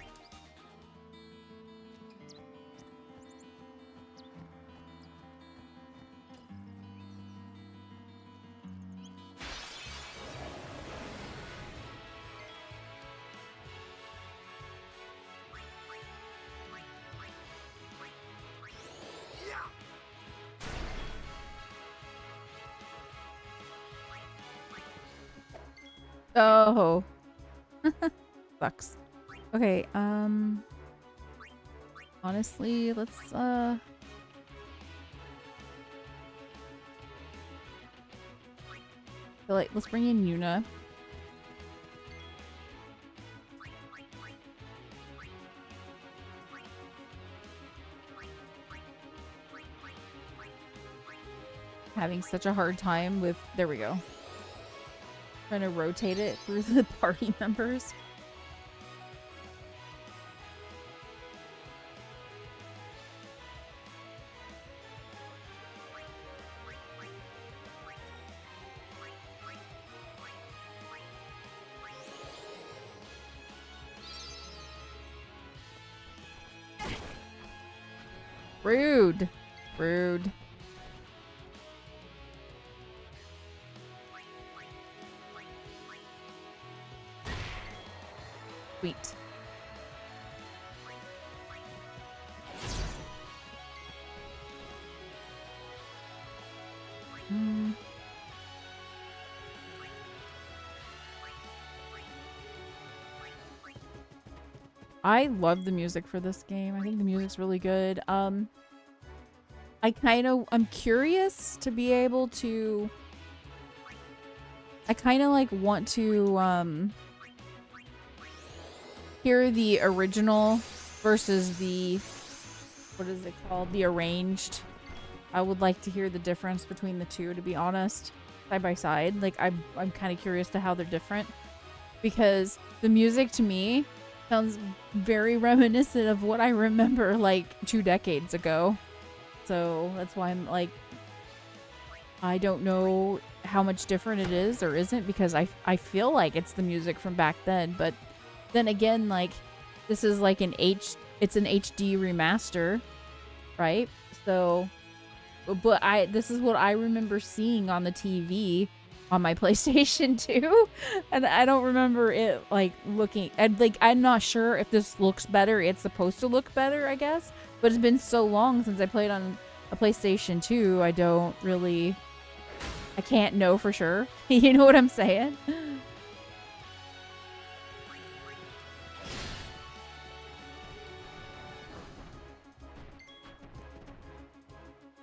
Oh. Sucks. Okay, honestly, let's feel like let's bring in Yuna. Having such a hard time with, there we go. Trying to rotate it through the party members. Rude. Rude. Sweet. I love the music for this game. I think the music's really good. I'm curious to be able to, I kind of like want to hear the original versus the, what is it called? The arranged. I would like to hear the difference between the two, to be honest, side by side. Like I'm kind of curious to how they're different, because the music to me sounds very reminiscent of what I remember like 2 decades ago. So that's why I'm like, I don't know how much different it is or isn't, because I feel like it's the music from back then. But then again, like this is like it's an HD remaster, right? So, but this is what I remember seeing on the TV on my PlayStation 2, and I don't remember it like looking, and like I'm not sure if this looks better. It's supposed to look better, I guess, but it's been so long since I played on a PlayStation 2. I can't know for sure. You know what I'm saying?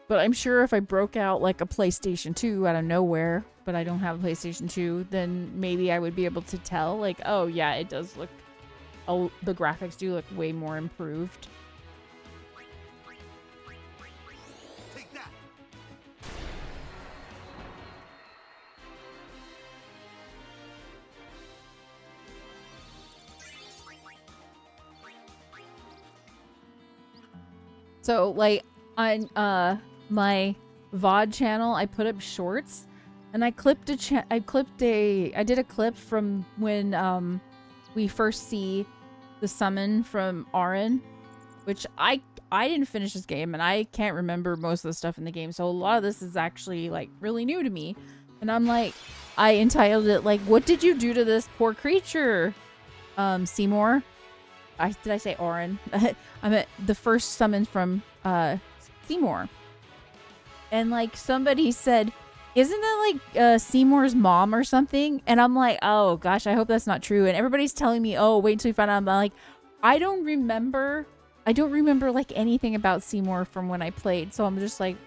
But I'm sure if I broke out like a PlayStation 2 out of nowhere, but I don't have a PlayStation 2, then maybe I would be able to tell, like, oh yeah, it does look, oh, the graphics do look way more improved. Take that. So like on my VOD channel, I put up shorts, and I did a clip from when we first see the summon from Auron, which I I didn't finish this game and I can't remember most of the stuff in the game. So a lot of this is actually like really new to me. And I'm like, I entitled it like, what did you do to this poor creature? Seymour. Did I say Auron? I meant the first summon from Seymour. And like somebody said, isn't that like Seymour's mom or something? And I'm like, oh gosh, I hope that's not true. And everybody's telling me, oh, wait until you find out. I'm like, I don't remember like anything about Seymour from when I played. So I'm just like,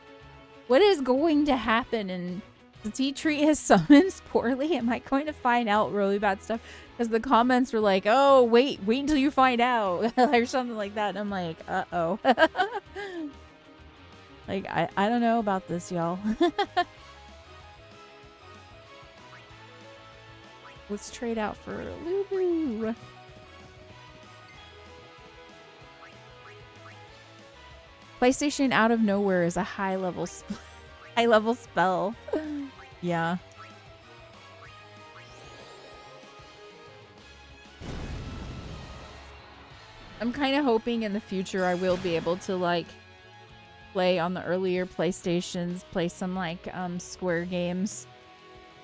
what is going to happen? And does he treat his summons poorly? Am I going to find out really bad stuff? Because the comments were like, oh, wait until you find out. Or something like that. And I'm like, uh-oh. Like, I don't know about this, y'all. Let's trade out for Lulu. PlayStation out of nowhere is a high level spell. Yeah. I'm kind of hoping in the future I will be able to like play on the earlier PlayStations, play some like Square games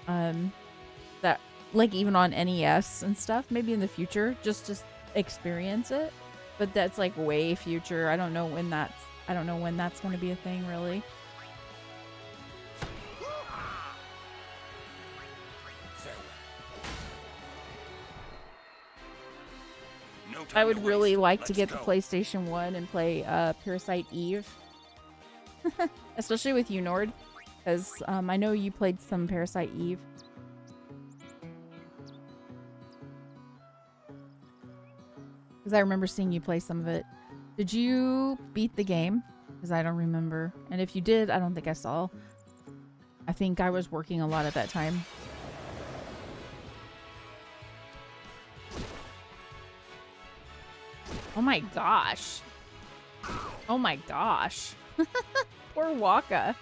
that like even on NES and stuff, maybe in the future, just to experience it. But that's like way future. I don't know when that's going to be a thing, really. I would really like to get the PlayStation 1 and play Parasite Eve. Especially with you, Nord. Because I know you played some Parasite Eve. Because I remember seeing you play some of it. Did you beat the game? Because I don't remember. And if you did, I don't think I saw. I think I was working a lot at that time. Oh my gosh. Oh my gosh. Poor Waka.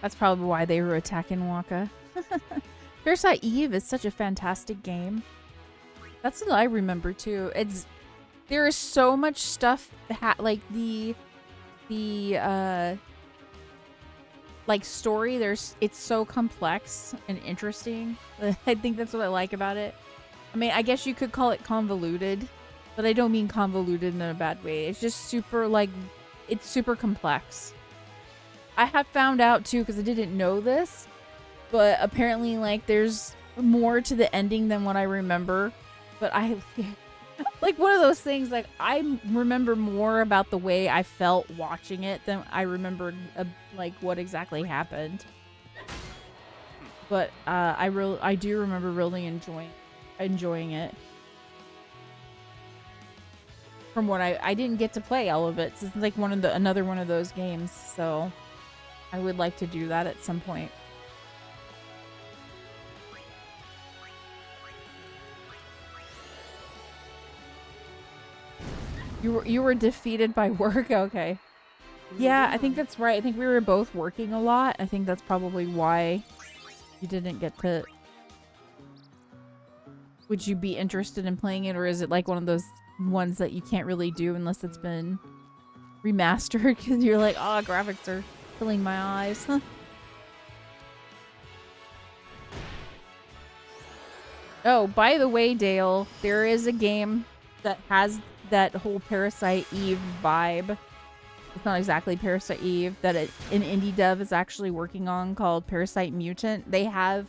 That's probably why they were attacking Waka. Parasite Eve is such a fantastic game. That's what I remember too. There is so much stuff like the like story. It's so complex and interesting. I think that's what I like about it. I mean, I guess you could call it convoluted, but I don't mean convoluted in a bad way. It's just super like it's super complex. I have found out too, because I didn't know this, but apparently like there's more to the ending than what I remember. But I like one of those things, like I remember more about the way I felt watching it than I remembered like what exactly happened. But I do remember really enjoying it. From what I didn't get to play all of it. So it's like another one of those games, so I would like to do that at some point. You were defeated by work? Okay. Yeah, I think that's right. I think we were both working a lot. I think that's probably why you didn't get to... Would you be interested in playing it, or is it like one of those ones that you can't really do unless it's been remastered? Because you're like, oh, graphics are killing my eyes. Oh, by the way, Dale, there is a game that has that whole Parasite Eve vibe. It's not exactly Parasite Eve, that an indie dev is actually working on, called Parasite Mutant. They have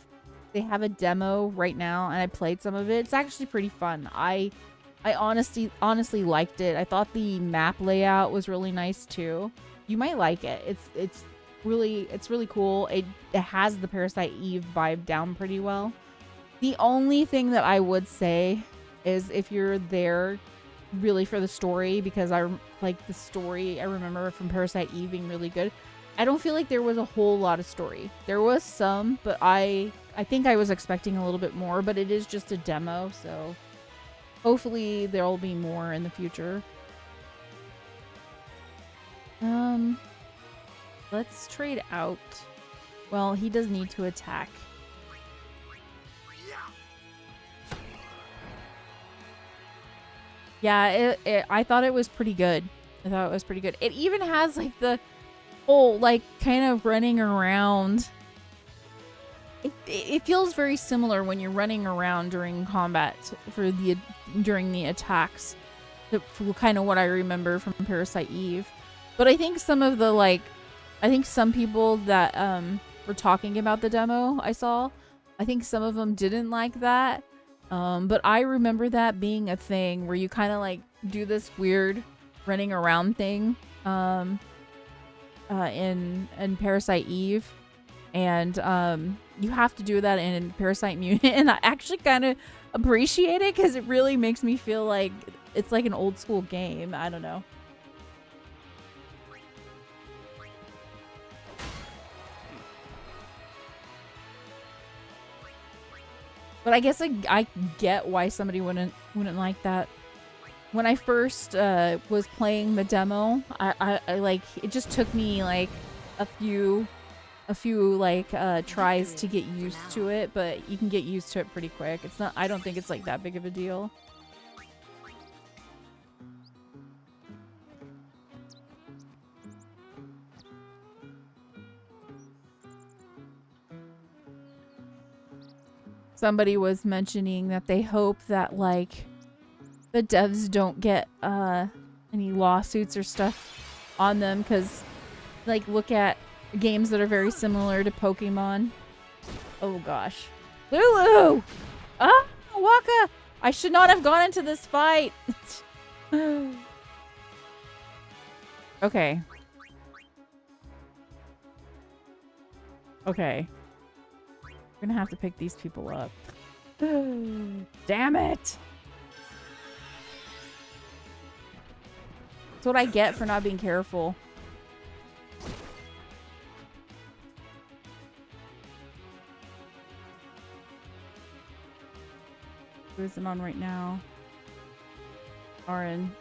a demo right now, and I played some of it. It's actually pretty fun. I honestly liked it. I thought the map layout was really nice too. You might like it. It's really cool. It has the Parasite Eve vibe down pretty well. The only thing that I would say is if you're there really for the story, because I like the story I remember from Parasite Eve being really good. I don't feel like there was a whole lot of story. There was some, but I think I was expecting a little bit more, but it is just a demo, so hopefully there'll be more in the future. Let's trade out. Well, he does need to attack. Yeah, I thought it was pretty good. I thought it was pretty good. It even has like the whole like kind of running around. It feels very similar when you're running around during combat during the attacks. Kind of what I remember from Parasite Eve. But I think some of the I think some people that were talking about the demo I saw, I think some of them didn't like that. But I remember that being a thing where you kind of like do this weird running around thing in Parasite Eve. And you have to do that in Parasite Mutant. And I actually kind of appreciate it because it really makes me feel like it's like an old school game. I don't know. But I guess I get why somebody wouldn't like that. When I first was playing the demo, I like it just took me like a few like tries to get used to it, but you can get used to it pretty quick. It's not, I don't think it's like that big of a deal. Somebody was mentioning that they hope that like the devs don't get any lawsuits or stuff on them, because like look at games that are very similar to Pokemon. Oh gosh. Lulu! Ah, Waka! I should not have gone into this fight. Okay. Okay. We're gonna have to pick these people up. Damn it! That's what I get for not being careful. Who is it on right now? Auron.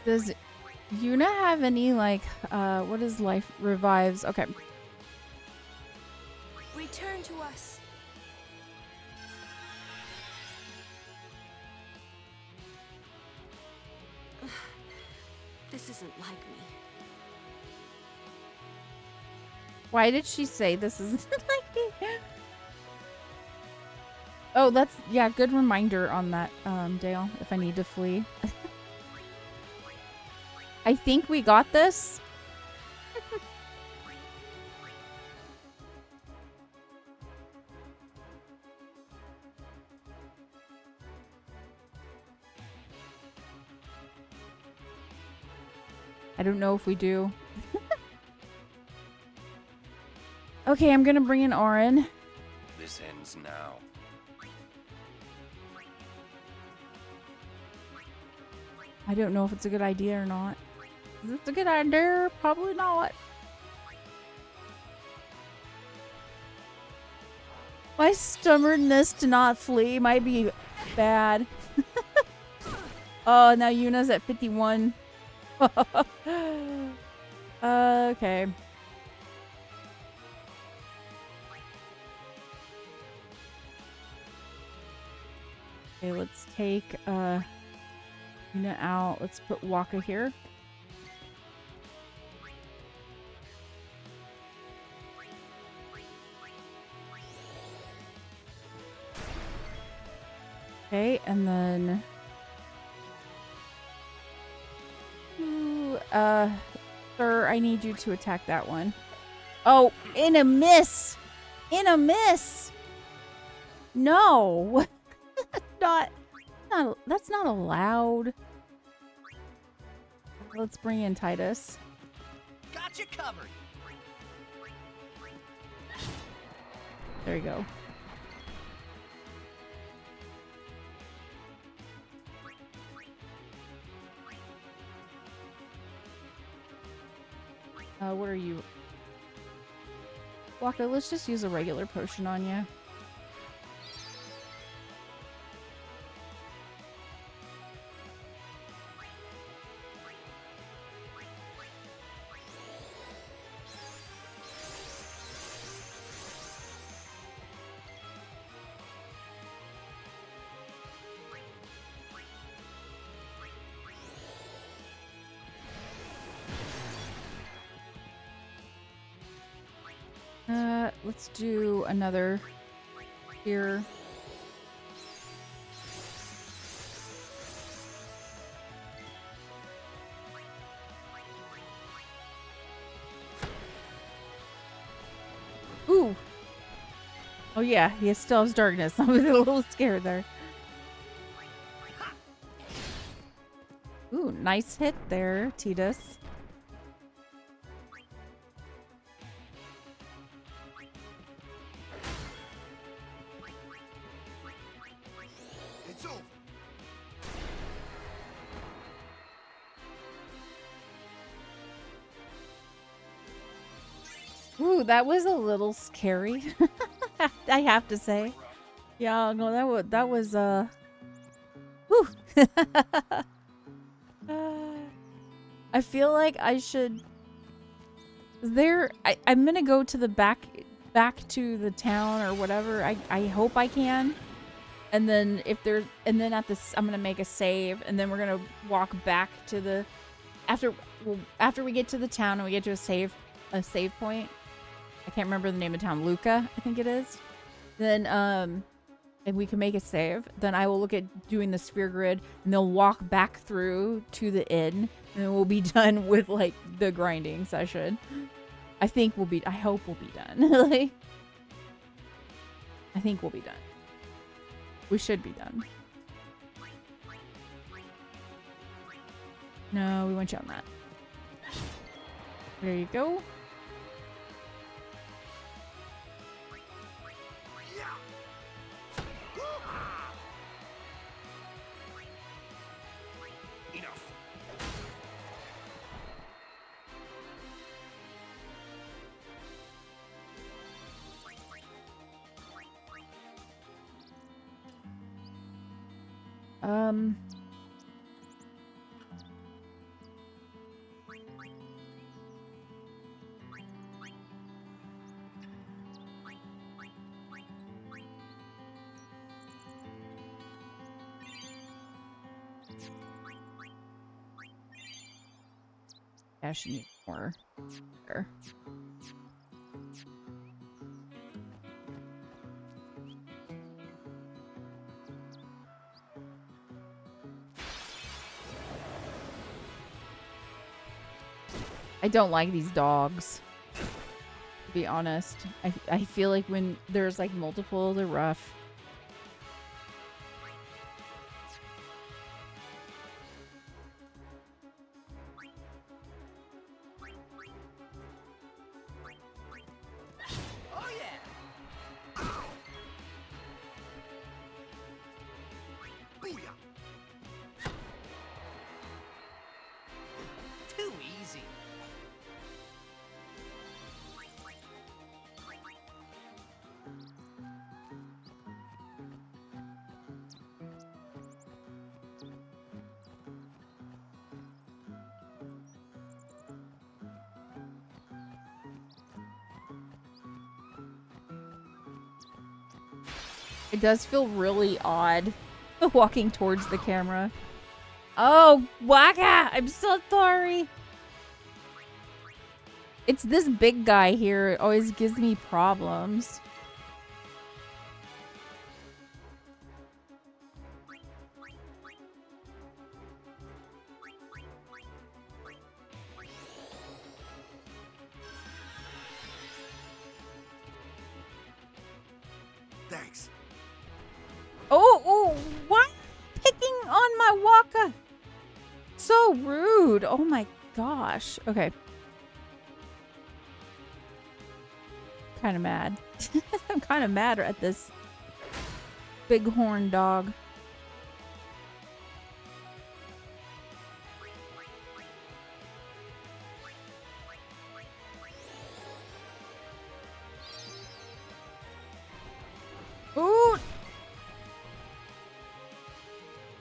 Does Yuna have any like what is life revives? Okay. Return to us. This isn't like me. Why did she say this isn't like me? Oh, that's, yeah, good reminder on that, Dale, if I need to flee. I think we got this. I don't know if we do. Okay, I'm gonna bring in Auron. This ends now. I don't know if it's a good idea or not. Is this a good idea? Probably not. My stubbornness to not flee might be bad. Oh, now Yuna's at 51. Okay. Okay, let's take Yuna out. Let's put Waka here. Okay, and then sir, I need you to attack that one. Oh, in a miss! In a miss! No! That's not allowed. Let's bring in Titus. Got you covered. There you go. What are you? Waka, let's just use a regular potion on you. Let's do another here. Ooh. Oh yeah, he still has darkness. I was a little scared there. Ooh, nice hit there, Titus. It's over. Ooh, that was a little scary. I have to say. Yeah, no, that was whew. I feel like I should I'm gonna go to the back to the town or whatever. I hope I can. And then I'm gonna make a save, and then we're gonna walk back to the after we get to the town and we get to a save point. I can't remember the name of town. Luca, I think it is. Then if we can make a save, then I will look at doing the sphere grid, and they'll walk back through to the inn, and then we'll be done with like the grinding session. I hope we'll be done. Like, I think we'll be done. We should be done. No, we went on that. There you go. Yeah, she needs more there. I don't like these dogs, to be honest. I feel like when there's like multiple, they're rough. Too easy. It does feel really odd walking towards the camera. Oh, Waka! I'm so sorry. It's this big guy here. It always gives me problems. Thanks. Oh, why picking on my Waka? So rude. Oh my gosh. Okay. Kind of mad. I'm kind of mad at this bighorn dog.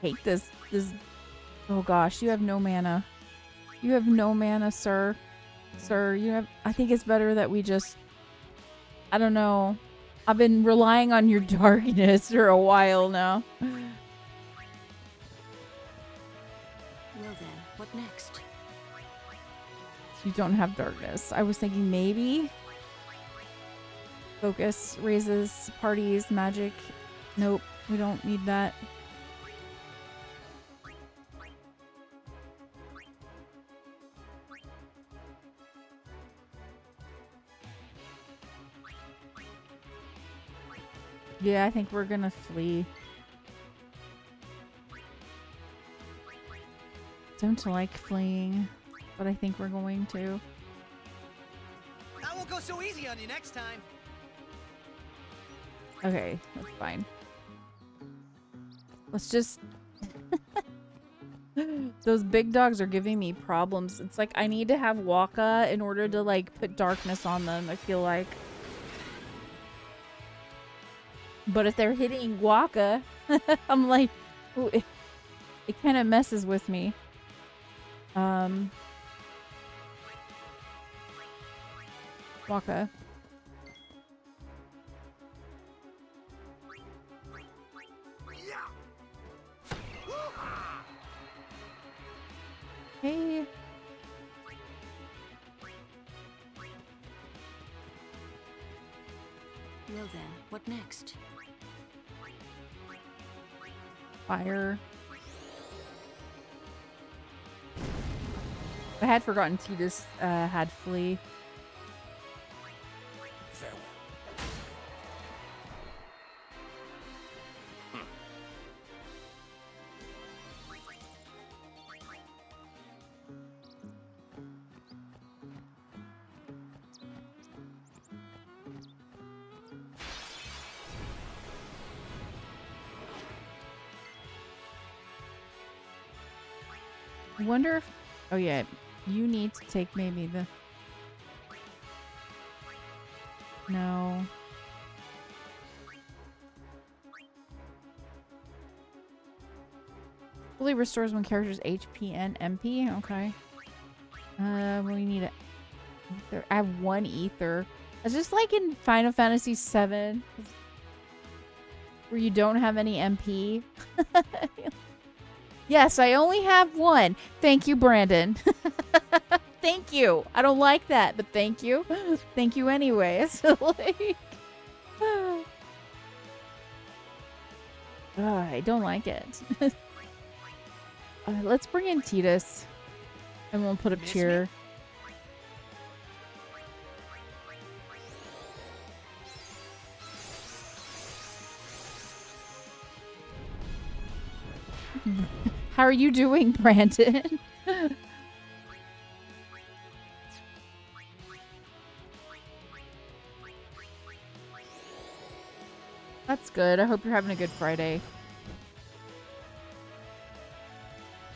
hate this. Oh gosh, you have no mana. You have no mana, sir. Sir, you have... I think it's better that we just... I don't know. I've been relying on your darkness for a while now. Well then, what next? You don't have darkness. I was thinking maybe... Focus raises parties, magic. Nope, we don't need that. Yeah, I think we're gonna flee. Don't like fleeing, but I think we're going to. I won't go so easy on you next time. Okay, that's fine. Let's just... Those big dogs are giving me problems. It's like I need to have Waka in order to like put darkness on them, I feel like. But if they're hitting Waka, I'm like, ooh, it kind of messes with me. Waka. Hey. Well then, what next? Fire. I had forgotten Tidus had flee. I wonder if... Oh yeah, you need to take maybe the... No. Fully restores one character's HP and MP. Okay. We need a ether. I have one ether. It's just like in Final Fantasy VII, where you don't have any MP. Yes, I only have one. Thank you, Brandon. Thank you. I don't like that, but thank you. Thank you anyways. Like, I don't like it. Let's bring in Tidus, and we'll put up cheer. How are you doing, Brandon? That's good. I hope you're having a good Friday.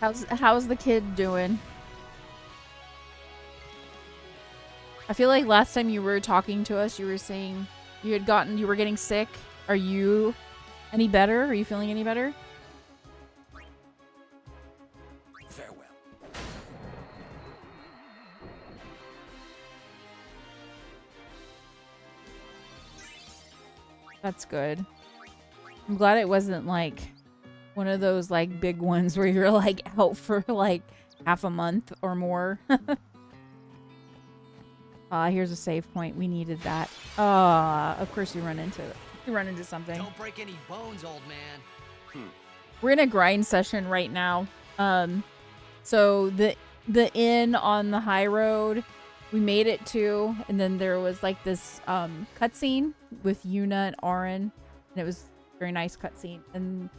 How's the kid doing? I feel like last time you were talking to us, you were saying you were getting sick. Are you any better? Are you feeling any better? That's good. I'm glad it wasn't like one of those like big ones where you're like out for like half a month or more. Here's a save point. We needed that. Of course you run into something. Don't break any bones, old man. We're in a grind session right now. So the inn on the Highroad, we made it to, and then there was like this cutscene with Yuna and Auron, and it was a very nice cutscene. And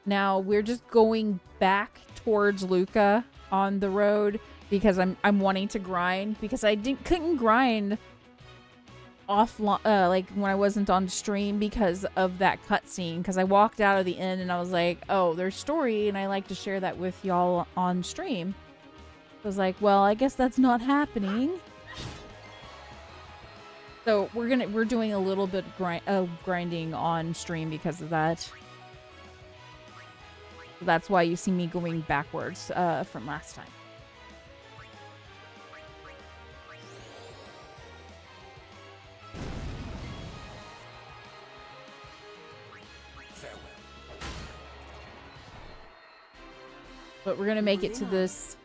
now we're just going back towards Luca on the road because I'm wanting to grind, because I couldn't grind off like when I wasn't on stream because of that cutscene, because I walked out of the inn and I was like, oh, there's story and I like to share that with y'all on stream. I was like, well, I guess that's not happening. So we're doing a little bit grinding on stream because of that. That's why you see me going backwards from last time. But we're gonna make it to this.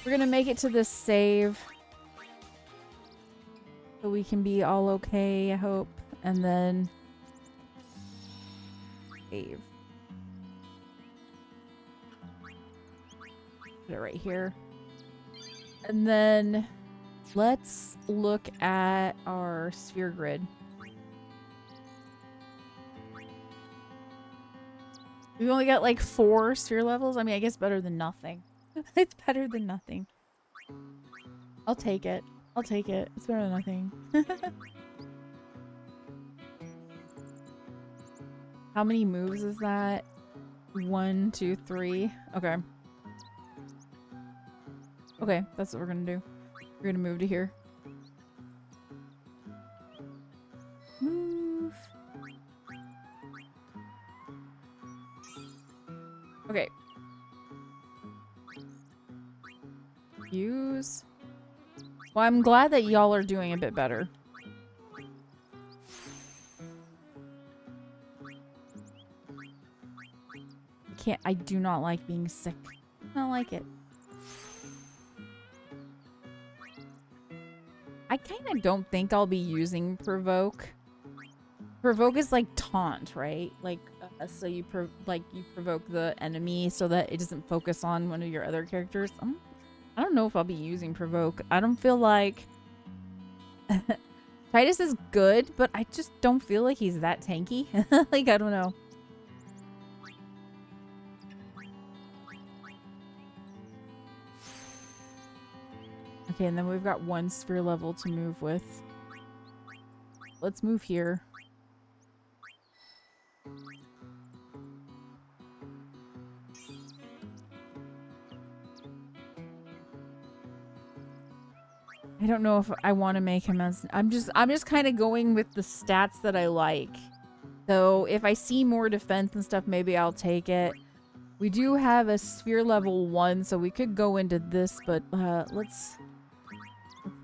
We're gonna make it to this save. So we can be all okay, I hope. And then save. Put it right here. And then let's look at our sphere grid. We've only got like 4 sphere levels. I mean, I guess better than nothing. It's better than nothing. I'll take it. I'll take it. It's better than nothing. How many moves is that? 1, 2, 3. Okay. Okay, that's what we're gonna do. We're gonna move to here. Move. Okay. Use. Well, I'm glad that y'all are doing a bit better. I do not like being sick. I don't like it. I kind of don't think I'll be using provoke. Provoke is like taunt, right? Like, so you provoke the enemy so that it doesn't focus on one of your other characters. I don't know if I'll be using provoke. I don't feel like Titus is good, but I just don't feel like he's that tanky. Like, I don't know. Okay, and then we've got 1 sphere level to move with. Let's move here. I don't know if I want to make him as... I'm just kind of going with the stats that I like. So if I see more defense and stuff, maybe I'll take it. We do have a sphere level 1, so we could go into this, but let's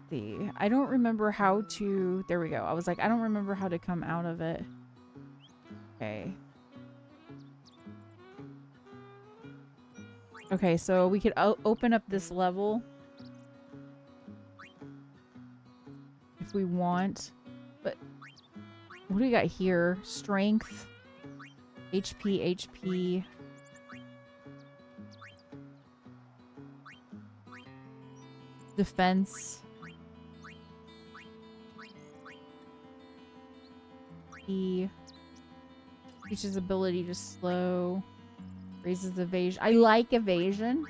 see. I don't remember how to... There we go. I was like, I don't remember how to come out of it. Okay. Okay, so we could open up this level if we want. But what do we got here? Strength, HP. Defense. He teaches ability to slow. Raises evasion. I like evasion.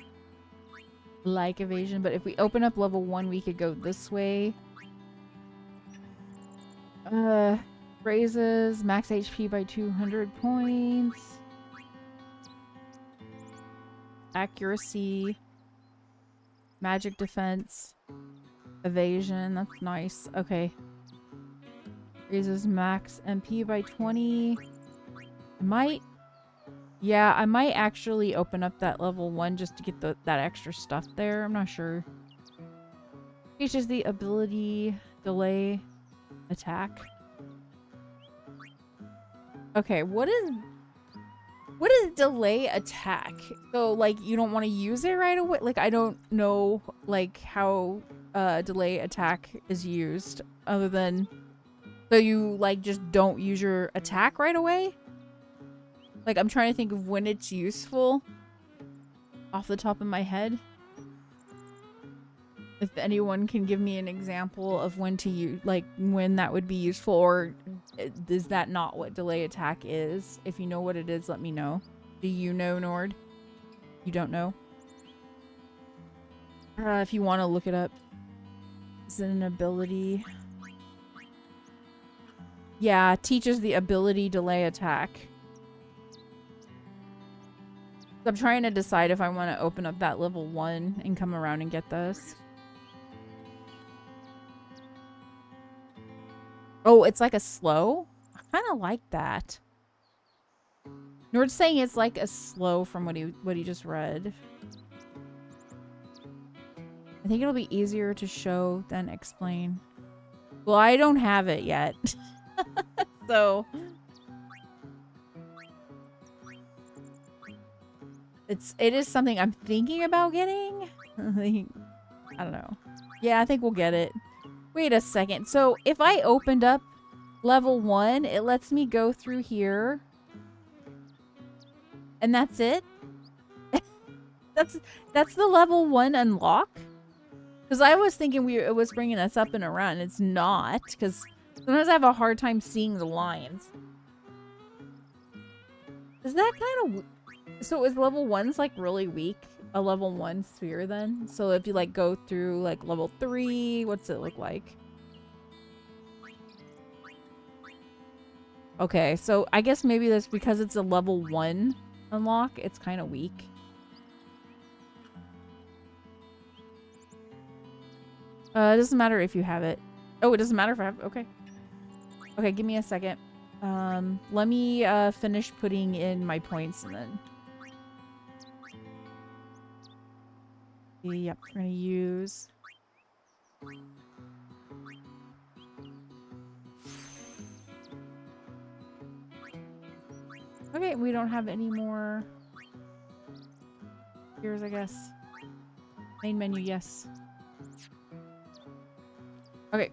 But if we open up level 1, we could go this way. Raises max HP by 200 points. Accuracy. Magic defense. Evasion. That's nice. Okay. Raises max MP by 20. I might actually open up that level 1 just to get that extra stuff there. I'm not sure. Teaches the ability delay attack. Okay, what is delay attack? So like you don't want to use it right away? Like I don't know like how delay attack is used other than so you like just don't use your attack right away? Like I'm trying to think of when it's useful off the top of my head. If anyone can give me an example of when to use, like when that would be useful, or is that not what delay attack is? If you know what it is, let me know. Do you know, Nord? You don't know? If you want to look it up. Is it an ability? Yeah, teaches the ability delay attack. I'm trying to decide if I want to open up that level 1 and come around and get this. Oh, it's like a slow? I kind of like that. Nord's saying it's like a slow from what he just read. I think it'll be easier to show than explain. Well, I don't have it yet. So it is something I'm thinking about getting. I don't know. Yeah, I think we'll get it. Wait a second. So if I opened up level 1, it lets me go through here. And that's it? That's the level 1 unlock? Because I was thinking it was bringing us up and around. It's not, because sometimes I have a hard time seeing the lines. Is that kind of... So is level 1's like really weak? A level 1 sphere then? So if you like go through like level 3, what's it look like? Okay, so I guess maybe that's because it's a level 1 unlock. It's kind of weak. It doesn't matter if you have it. Oh, it doesn't matter if I have... Okay. Okay, give me a second. Let me finish putting in my points and then... Yep, we're gonna use... Okay, we don't have any more... Here's, I guess. Main menu, yes. Okay.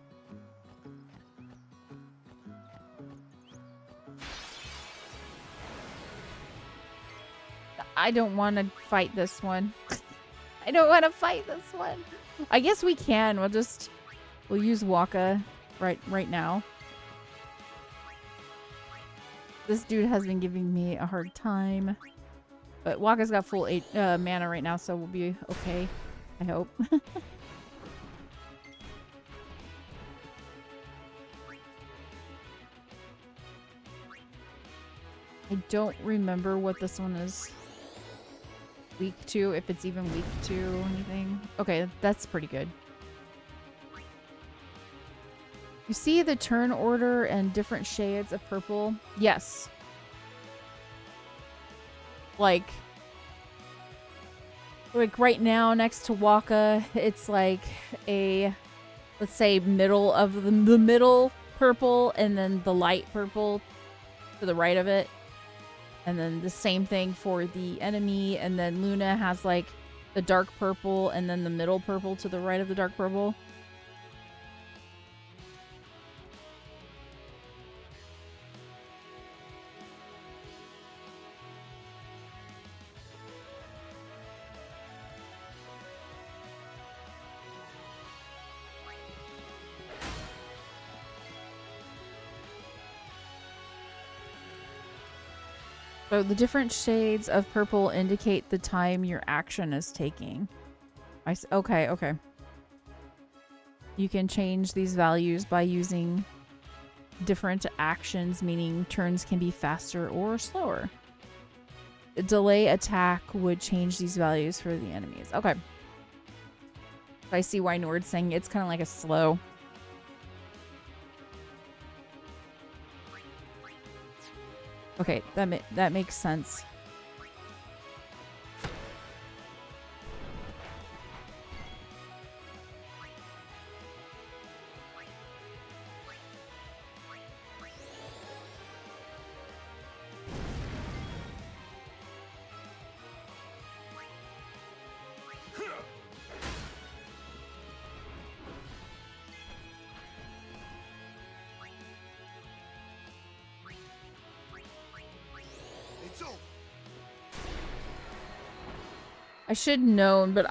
I don't want to fight this one. I don't want to fight this one. I guess we can. We'll use Waka right now. This dude has been giving me a hard time. But Waka's got full 8 mana right now, so we'll be okay. I hope. I don't remember what this one is weak to, if it's even weak to anything. Okay, that's pretty good. You see the turn order and different shades of purple? Yes. Like right now next to Waka, it's like a, let's say, middle of the middle purple and then the light purple to the right of it. And then the same thing for the enemy. And then Luna has like the dark purple and then the middle purple to the right of the dark purple. So the different shades of purple indicate the time your action is taking. Okay. You can change these values by using different actions, meaning turns can be faster or slower. A delay attack would change these values for the enemies. Okay. I see why Nord's saying it's kind of like a slow. Okay, that makes sense. I should have known, but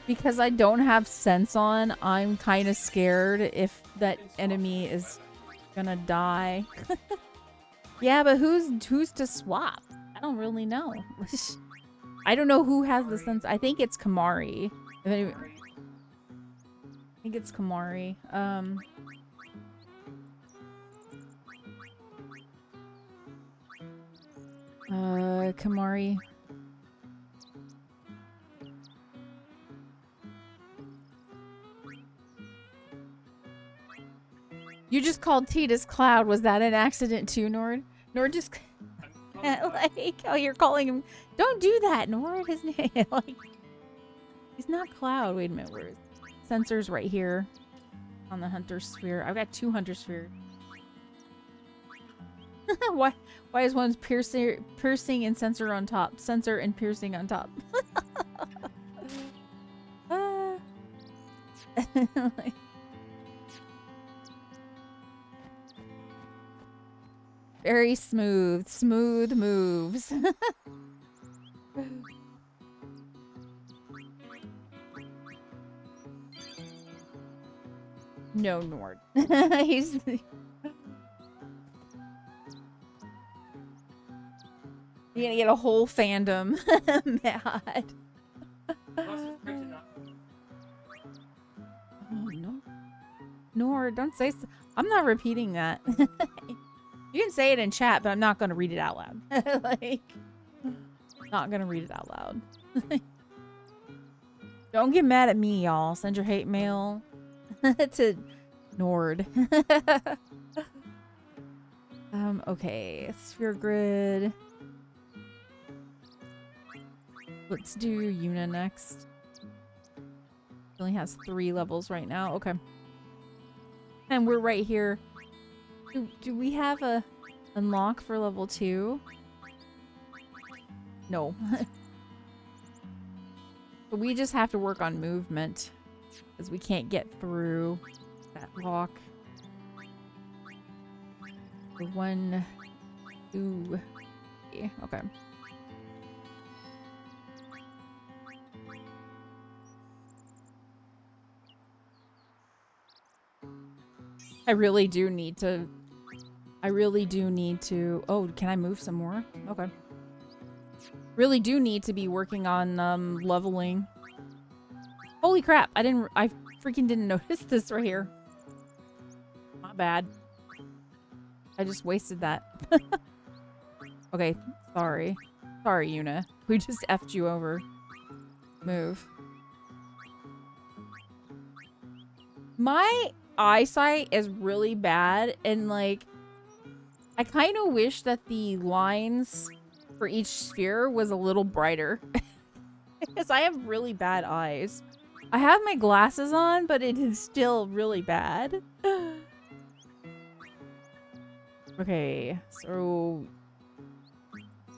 because I don't have sense on, I'm kind of scared if that enemy is gonna die. Yeah, but who's to swap? I don't really know. I don't know who has the sense. I think it's Kamari. I think it's Kamari. Kamari. You just called Tita's Cloud. Was that an accident too, Nord? Nord just... Like, oh, you're calling him. Don't do that. Nor his name. Like, he's not Cloud. Wait a minute. Where is sensors right here on the hunter sphere? I've got 2 hunter spheres. Why is one's piercing and sensor on top? Sensor and piercing on top. Very smooth. Smooth moves. No, Nord. He's... You're gonna get a whole fandom mad. Oh, no. Nord, don't say so. I'm not repeating that. You can say it in chat, but I'm not gonna read it out loud. Like, not gonna read it out loud. Don't get mad at me, y'all. Send your hate mail to Nord. Okay. Sphere grid. Let's do Yuna next. It only has 3 levels right now. Okay. And we're right here. Do we have a unlock for level 2? No. But we just have to work on movement because we can't get through that lock. 1, 2, 3. Okay. I really do need to... Oh, can I move some more? Okay. Really do need to be working on leveling. Holy crap, I freaking didn't notice this right here. My bad. I just wasted that. Okay, sorry. Sorry, Yuna. We just effed you over. Move. My eyesight is really bad, and like I kind of wish that the lines for each sphere was a little brighter because I have really bad eyes. I have my glasses on, but it is still really bad. Okay, so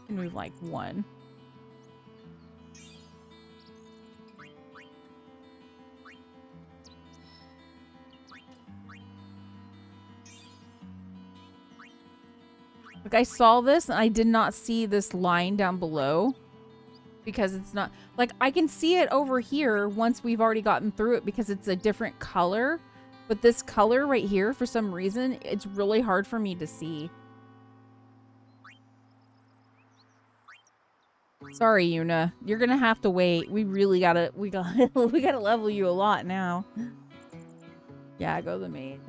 move like 1. Like, I saw this and I did not see this line down below because it's not... Like, I can see it over here once we've already gotten through it because it's a different color. But this color right here, for some reason, it's really hard for me to see. Sorry, Yuna. You're gonna have to wait. We really gotta... We gotta level you a lot now. Yeah, go to the main.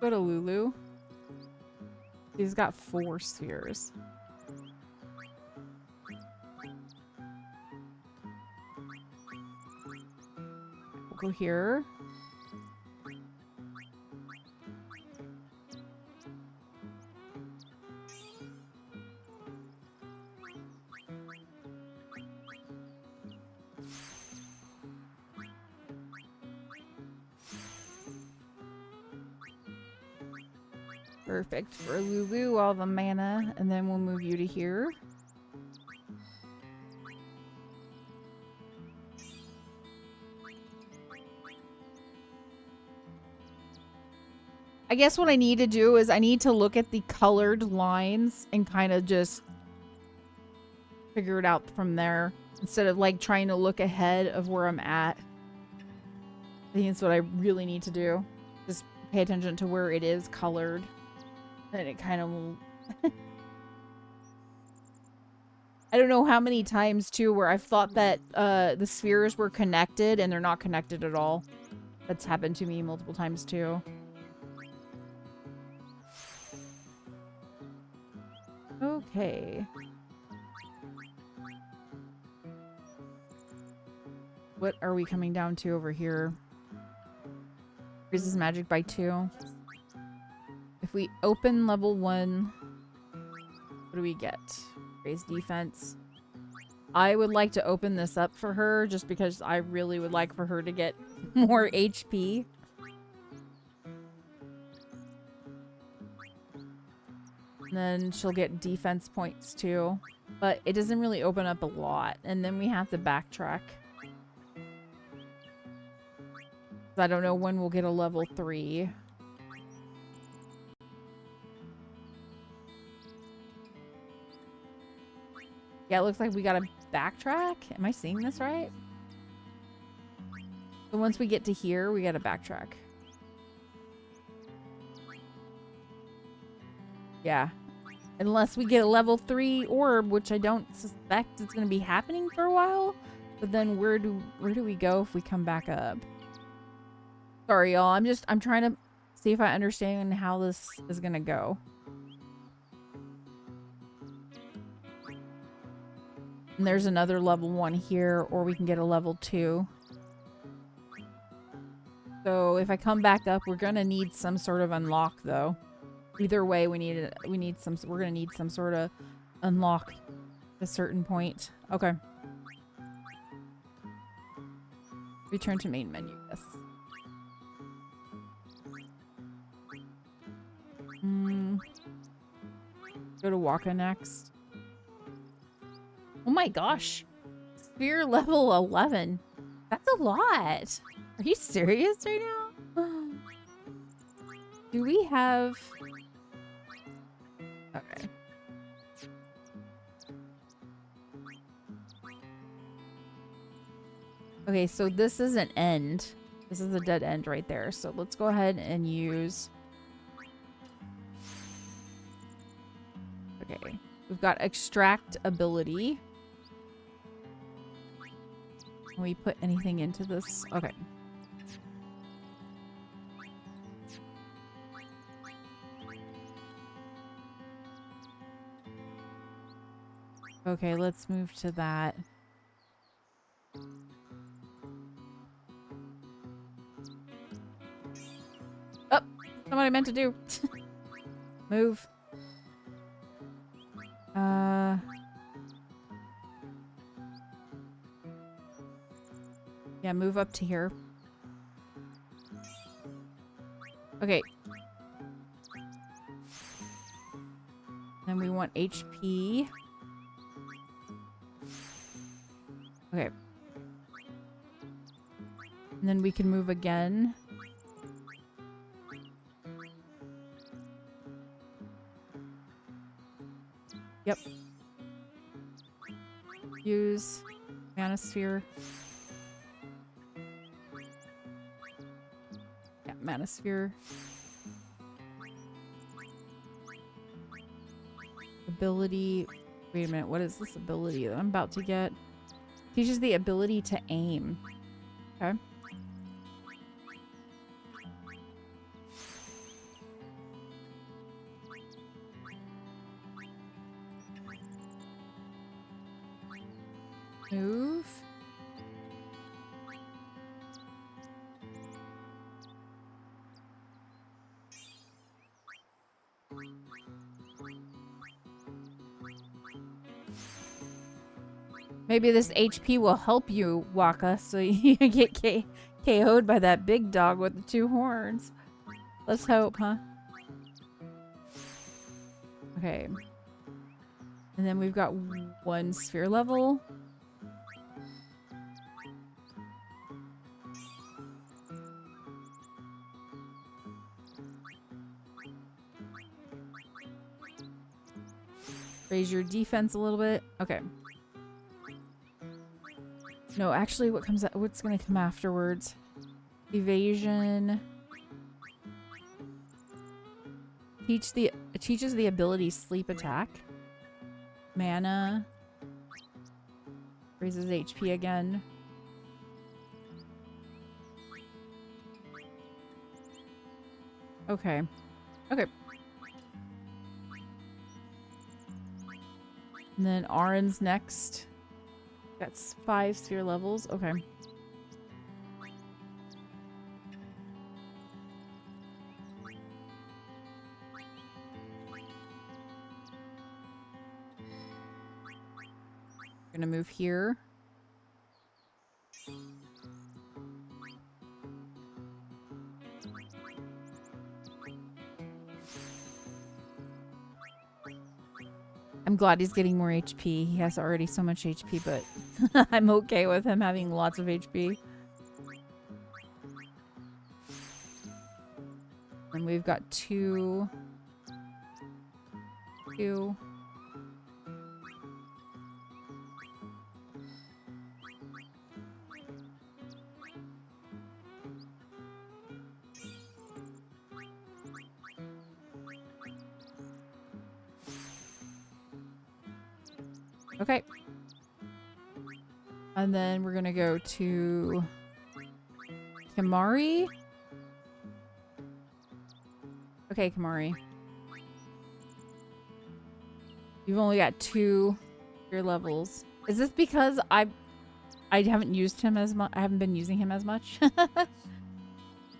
Go to Lulu. He's got 4 spheres. We'll go here. Perfect for Lulu, all the mana, and then we'll move you to here. I guess what I need to do is I need to look at the colored lines and kind of just figure it out from there instead of like trying to look ahead of where I'm at. I think that's what I really need to do. Just pay attention to where it is colored. And it kind of will... I don't know how many times, too, where I've thought that the spheres were connected and they're not connected at all. That's happened to me multiple times, too. Okay. What are we coming down to over here? Increases magic by 2. If we open level 1, what do we get? Raise defense. I would like to open this up for her just because I really would like for her to get more HP. And then she'll get defense points too. But it doesn't really open up a lot. And then we have to backtrack. I don't know when we'll get a level 3. Yeah, it looks like we gotta backtrack. Am I seeing this right? So once we get to here, we gotta backtrack. Yeah. Unless we get a level 3 orb, which I don't suspect is gonna be happening for a while. But then where do we go if we come back up? Sorry, y'all. I'm trying to see if I understand how this is gonna go. And there's another level 1 here, or we can get a level 2. So if I come back up, we're gonna need some sort of unlock, though. Either way, we're gonna need some sort of unlock at a certain point. Okay. Return to main menu. Yes. Go to Waka next. Oh my gosh. Sphere level 11. That's a lot. Are you serious right now? Do we have... Okay. Okay, so this is an end. This is a dead end right there. So let's go ahead and use... Okay. We've got extract ability. Can we put anything into this? Okay. Okay, let's move to that. Oh, that's not what I meant to do. Move. Yeah, move up to here. Okay. Then we want HP. Okay. And then we can move again. Yep. Use Manosphere. Yeah, Manosphere. Ability. Wait a minute, what is this ability that I'm about to get? Teaches the ability to aim. Okay. Move. Maybe this HP will help you, Waka, so you get KO'd by that big dog with the 2 horns. Let's hope, huh? Okay. And then we've got 1 sphere level. Raise your defense a little bit. Okay. No, actually, what's gonna come afterwards? Evasion. It teaches the ability sleep attack. Mana. Raises HP again. Okay. Okay. And then Auron's next. That's 5 sphere levels. Okay. Gonna move here. I'm glad he's getting more HP. He has already so much HP, but I'm okay with him having lots of HP. And we've got two. Okay. And then we're gonna go to Kimari. Okay, Kimari. You've only got 2 your levels. Is this because I haven't used him as much? I haven't been using him as much.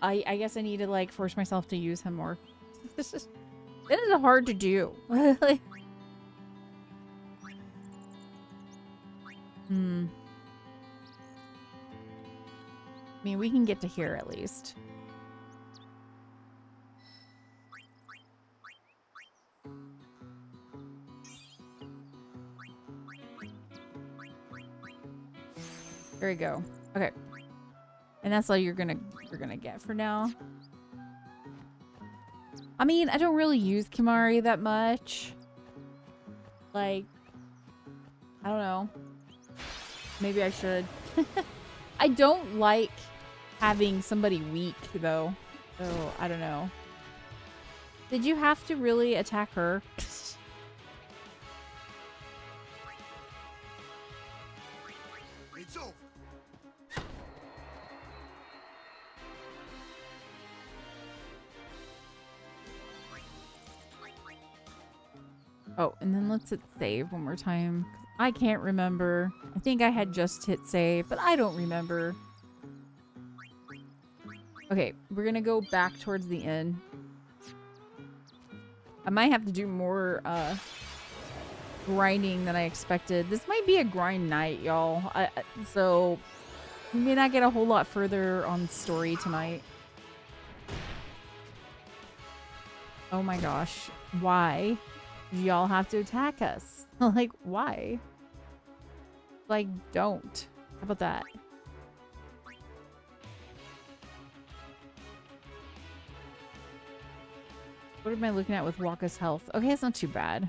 I guess I need to like force myself to use him more. It is hard to do. I mean, we can get to here at least. There we go. Okay. And that's all you're gonna get for now. I mean, I don't really use Kimari that much. Like, I don't know. Maybe I should. I don't like having somebody weak though. So I don't know. Did you have to really attack her? It's over. Oh, and then let's hit save one more time. I can't remember. I think I had just hit save, but I don't remember. Okay, we're gonna go back towards the end. I might have to do more grinding than I expected. This might be a grind night, y'all. So we may not get a whole lot further on story tonight. Oh my gosh. Why? Y'all have to attack us. Like, why? Like, don't. How about that? What am I looking at with Waka's health? Okay, it's not too bad.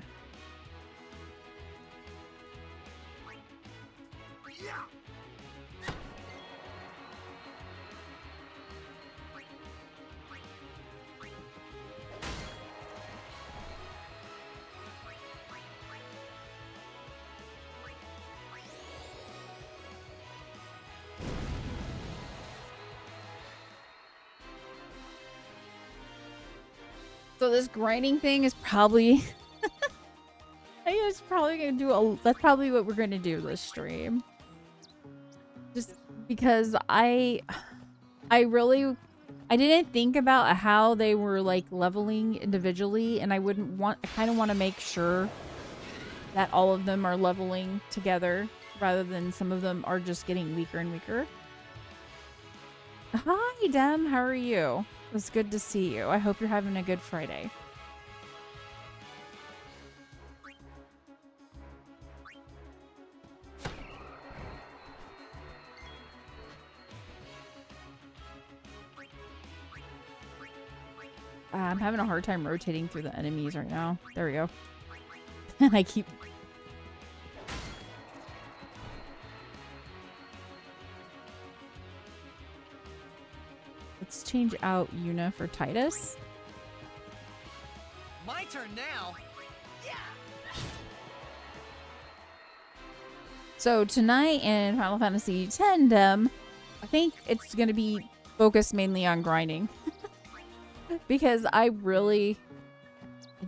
So this grinding thing is probably it's probably gonna do that's probably what we're gonna do this stream. Just because I didn't think about how they were like leveling individually, and I kind of want to make sure that all of them are leveling together rather than some of them are just getting weaker and weaker. Hi Dem, how are you? It's good to see you. I hope you're having a good Friday. I'm having a hard time rotating through the enemies right now. There we go. I keep... Let's change out Yuna for Titus. My turn now. Yeah. So tonight in Final Fantasy X, I think it's going to be focused mainly on grinding. Because I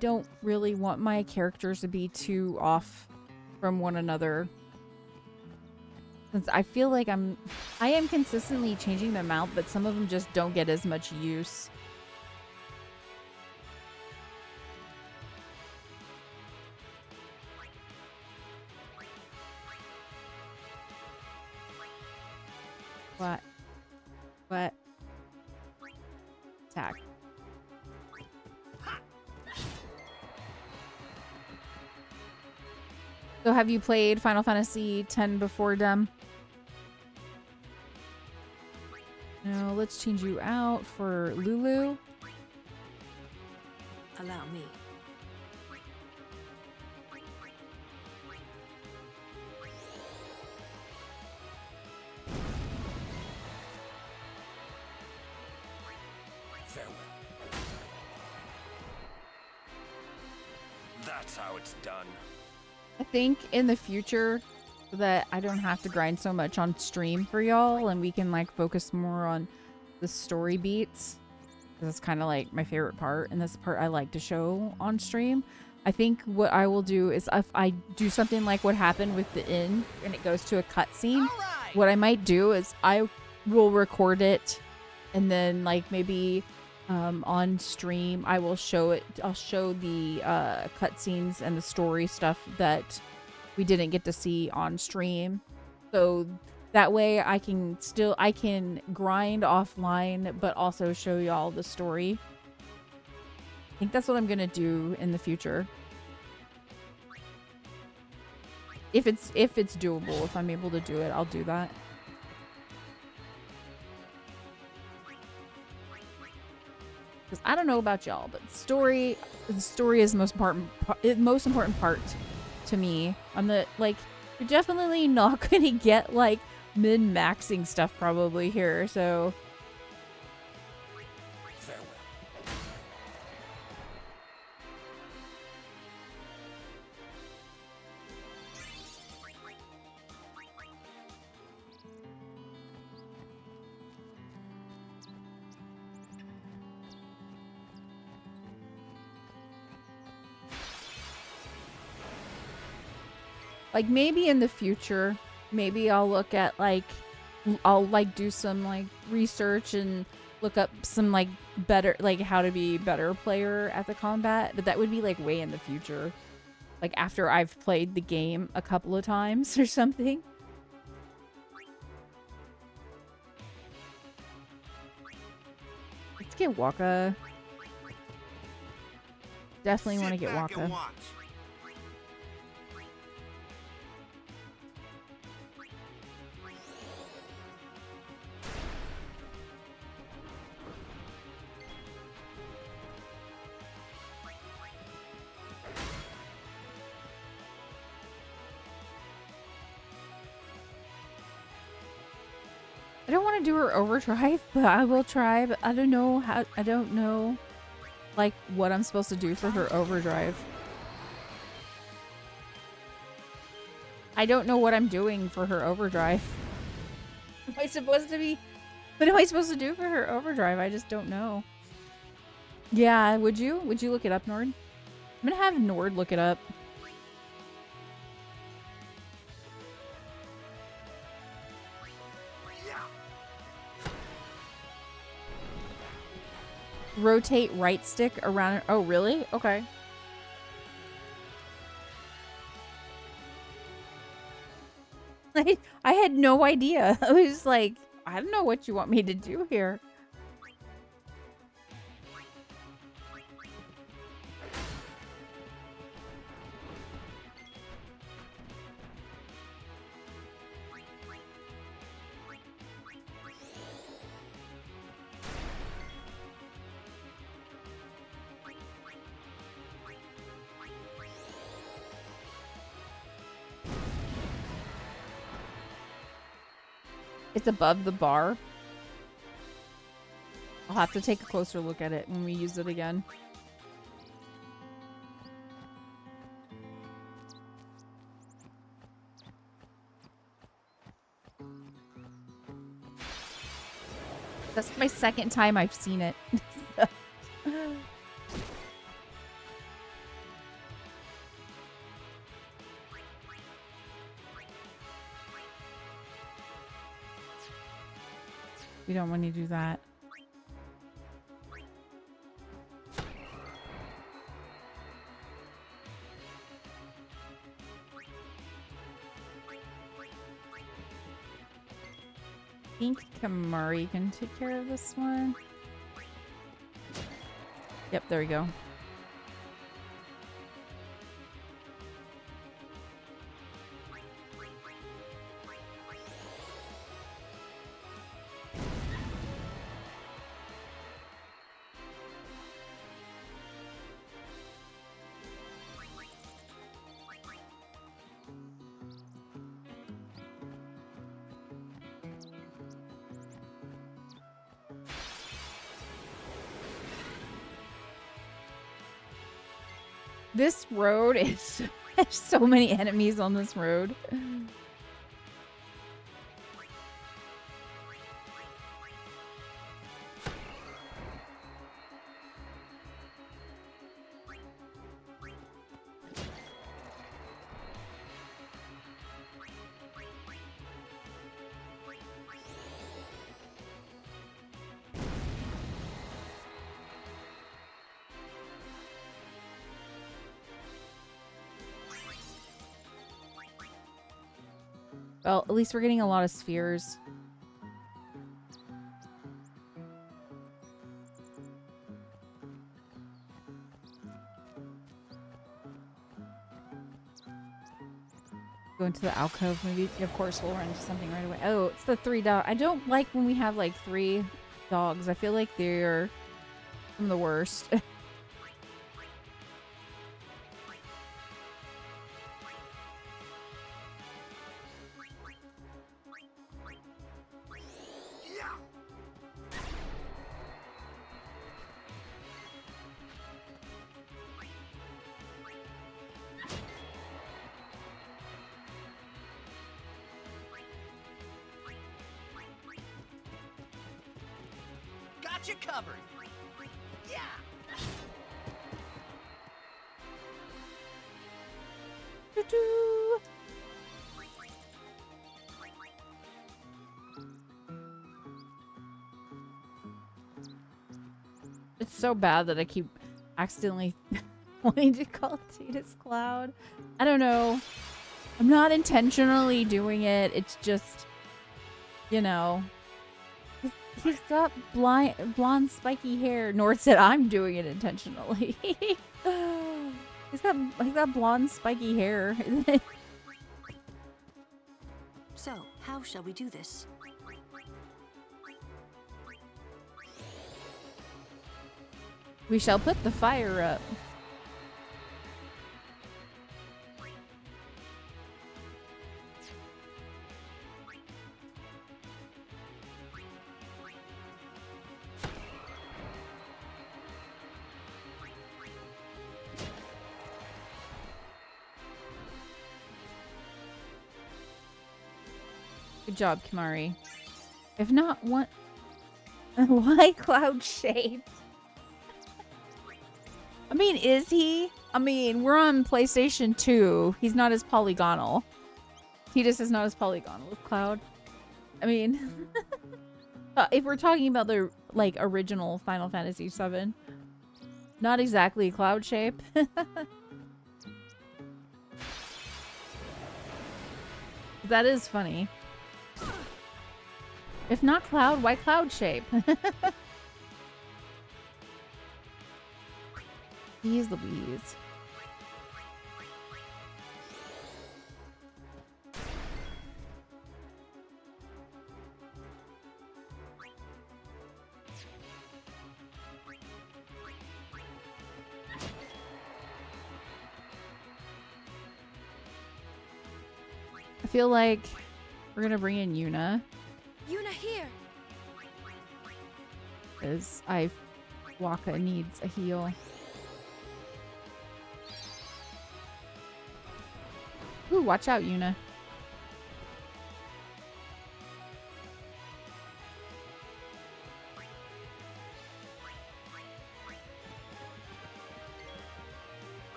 don't really want my characters to be too off from one another. Since I feel like I am consistently changing them out, but some of them just don't get as much use. What? What? Attack. So have you played Final Fantasy X before, Dem? No, let's change you out for Lulu. Allow me. Farewell. That's how it's done. I think in the future that I don't have to grind so much on stream for y'all and we can like focus more on the story beats. That's kind of like my favorite part, and this part I like to show on stream. I think what I will do is if I do something like what happened with the inn and it goes to a cutscene, what I might do is I will record it and then like maybe on stream I will show it. I'll show the cutscenes and the story stuff that we didn't get to see on stream, so that way I can grind offline but also show y'all the story. I think that's what I'm gonna do in the future, if it's doable. If I'm able to do it, I'll do that. Because I don't know about y'all, but the story is the most important part to me. You're definitely not gonna get like min-maxing stuff probably here, so Farewell. like maybe in the future, maybe I'll look at I'll do some like research and look up some like better, like how to be better player at the combat, but that would be like way in the future, like after I've played the game a couple of times or something. Let's get Waka. Definitely want to get Waka. I don't want to do her overdrive, but I will try. But I don't know how. I don't know, like, what I'm supposed to do for her overdrive. I don't know what I'm doing for her overdrive. Am I supposed to be? What am I supposed to do for her overdrive? I just don't know. Yeah, would you? Would you look it up, Nord? I'm gonna have Nord look it up. Rotate right stick around. Oh, really? Okay. I had no idea. I was like, I don't know what you want me to do here. It's above the bar. I'll have to take a closer look at it when we use it again. That's my second time I've seen it. We don't want to do that. think Kamari can take care of this one. Yep, there we go. This road is there's so many enemies on this road. Well, at least we're getting a lot of spheres. Go into the alcove, maybe. Of course, we'll run into something right away. Oh, it's the 3 dog. I don't like when we have like 3 dogs. I feel like they're some of the worst. Got you covered. Yeah. Doo-doo. It's so bad that I keep accidentally wanting to call Titus Cloud. I don't know. I'm not intentionally doing it. It's just, you know, he's got blonde spiky hair. Nord said I'm doing it intentionally. he's got blonde spiky hair. So, how shall we do this? We shall put the fire up. Good job, Kamari. If not, what? Why cloud shaped? I mean, is he? I mean, we're on PlayStation 2. He's not as polygonal. Titus is not as polygonal as Cloud. I mean, if we're talking about the like original Final Fantasy VII, not exactly cloud shape. That is funny. If not Cloud, why cloud shape? Jeez Louise. I feel like we're gonna bring in Yuna. Yuna here. Because Waka needs a heal. Ooh, watch out, Yuna.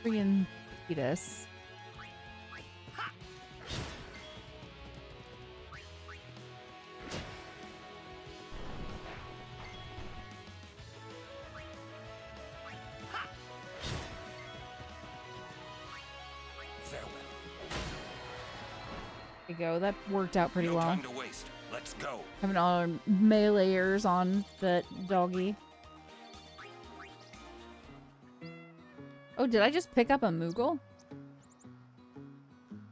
Freaking Titus. go. That worked out pretty No well. time to waste. Let's go. Having all our meleeers on that doggy. Oh, did I just pick up a Moogle?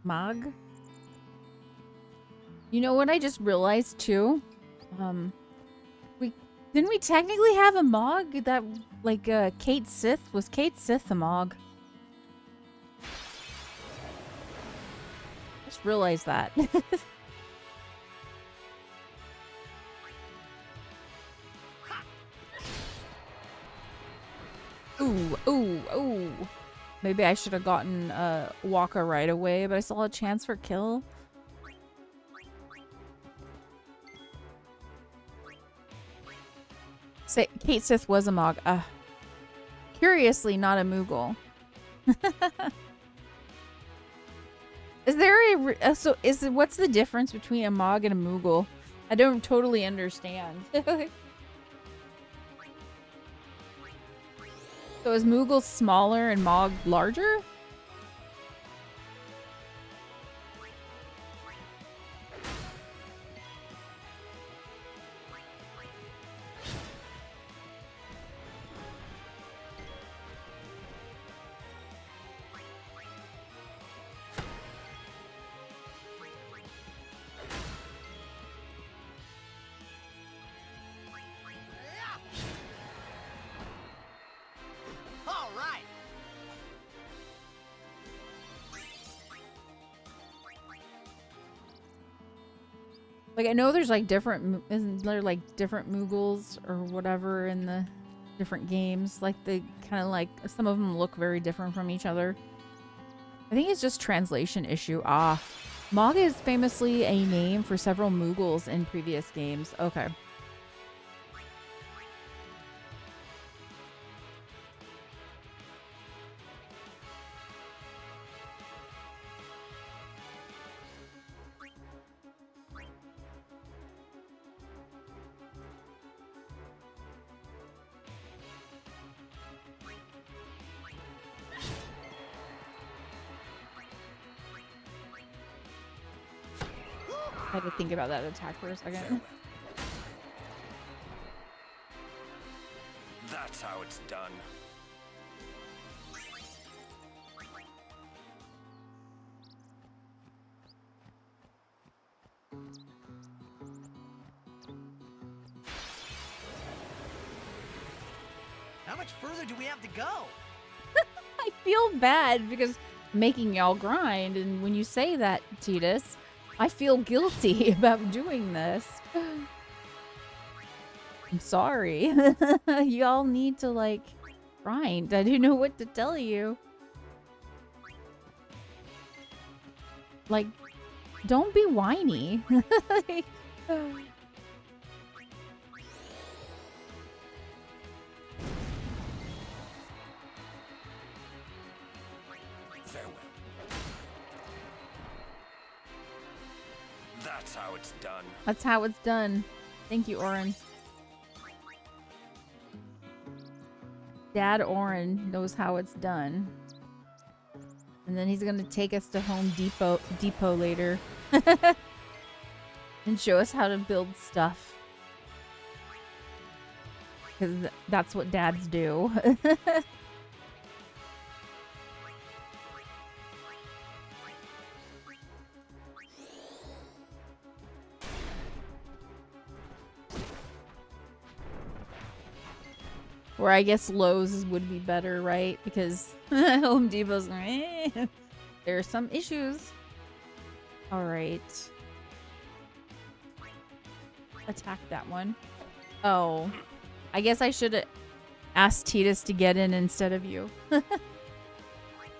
Mog? You know what I just realized too? Didn't we technically have a Mog that, like, Kate Sith? Was Kate Sith a Mog? Just realized that. Ooh, ooh, ooh. Maybe I should have gotten Waka right away, but I still had a chance for kill. Say, Kate Sith was a Mog. Curiously, not a Moogle. Is there a what's the difference between a Mog and a Moogle? I don't totally understand. So is Moogle smaller and Mog larger? All right. Like, I know there's like isn't there like different Moogles or whatever in the different games? Like, they kind of like, some of them look very different from each other. I think it's just translation issue. Mog is famously a name for several Moogles in previous games. Okay. I had to think about that attack for a second. That's how it's done. How much further do we have to go? I feel bad because I'm making y'all grind, and when you say that, Titus, I feel guilty about doing this. I'm sorry. Y'all need to, like, grind. I don't know what to tell you. Like, don't be whiny. Like, Farewell. That's how it's done. that's how it's done. Thank you, Auron. Dad Auron knows how it's done. And then he's gonna take us to Home Depot later. And show us how to build stuff. Because that's what dads do. Or I guess Lowe's would be better, right? Because Home Depot's there are some issues. Alright. Attack that one. Oh. I guess I should have asked Titus to get in instead of you.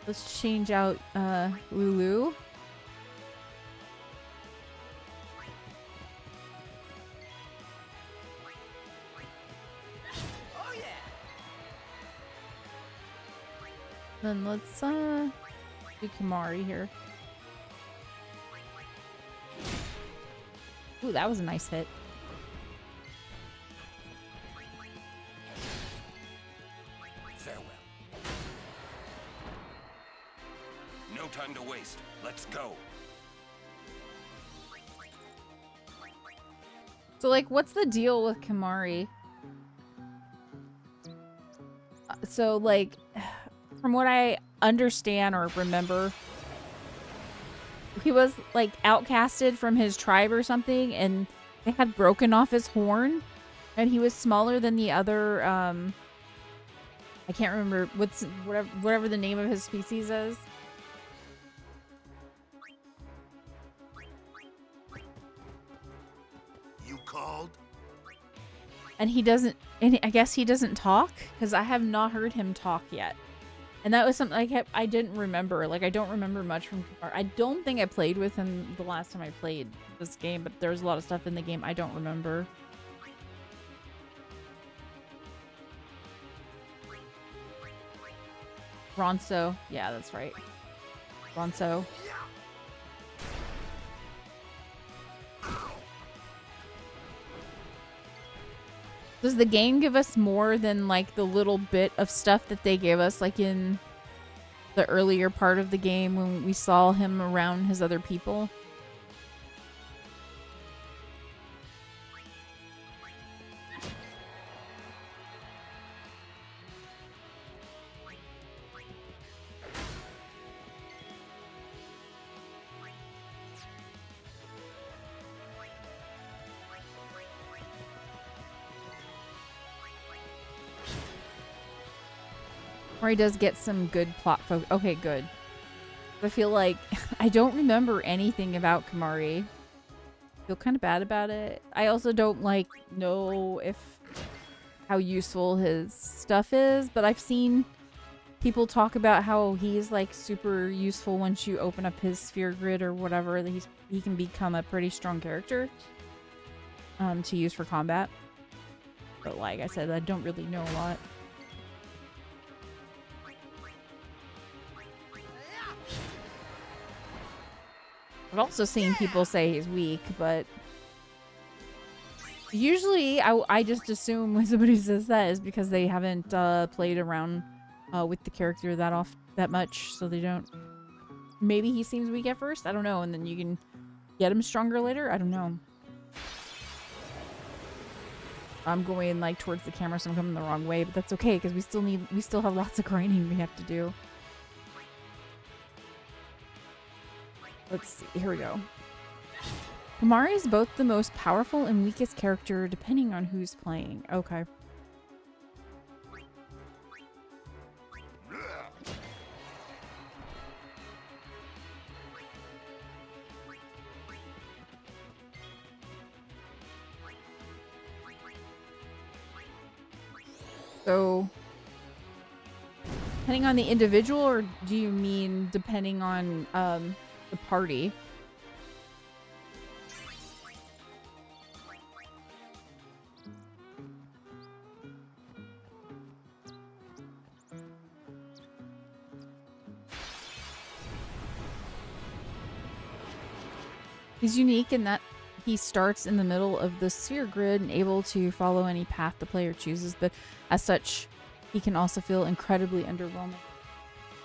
Let's change out Lulu. Then let's do Kamari here. Ooh, that was a nice hit. Farewell. No time to waste. Let's go. So, like, what's the deal with Kimahri? So, like, from what I understand or remember, he was, like, outcasted from his tribe or something, and they had broken off his horn, and he was smaller than the other, I can't remember whatever the name of his species is. You called? And he doesn't, and I guess he doesn't talk, because I have not heard him talk yet. And that was something I didn't remember. Like, I don't remember much from Kimahri. I don't think I played with him the last time I played this game, but there's a lot of stuff in the game I don't remember. Ronso. Yeah, that's right. Ronso. Does the game give us more than, like, the little bit of stuff that they gave us, like, in the earlier part of the game when we saw him around his other people? Or he does get some good plot focus. Okay, good. I feel like I don't remember anything about Kimahri. I feel kind of bad about it. I also don't like know if how useful his stuff is, but I've seen people talk about how he's like super useful once you open up his sphere grid or whatever. That he can become a pretty strong character to use for combat. But like I said, I don't really know a lot. I've also seen people say he's weak, but usually I just assume when somebody says that is because they haven't played around with the character that much, so they don't. Maybe he seems weak at first. I don't know, and then you can get him stronger later. I don't know. I'm going like towards the camera, so I'm coming the wrong way, but that's okay because we still have lots of grinding we have to do. Let's see. Here we go. Kimahri is both the most powerful and weakest character depending on who's playing. Okay. So, depending on the individual, or do you mean depending on the party? He's unique in that he starts in the middle of the sphere grid and able to follow any path the player chooses, but as such, he can also feel incredibly underwhelming.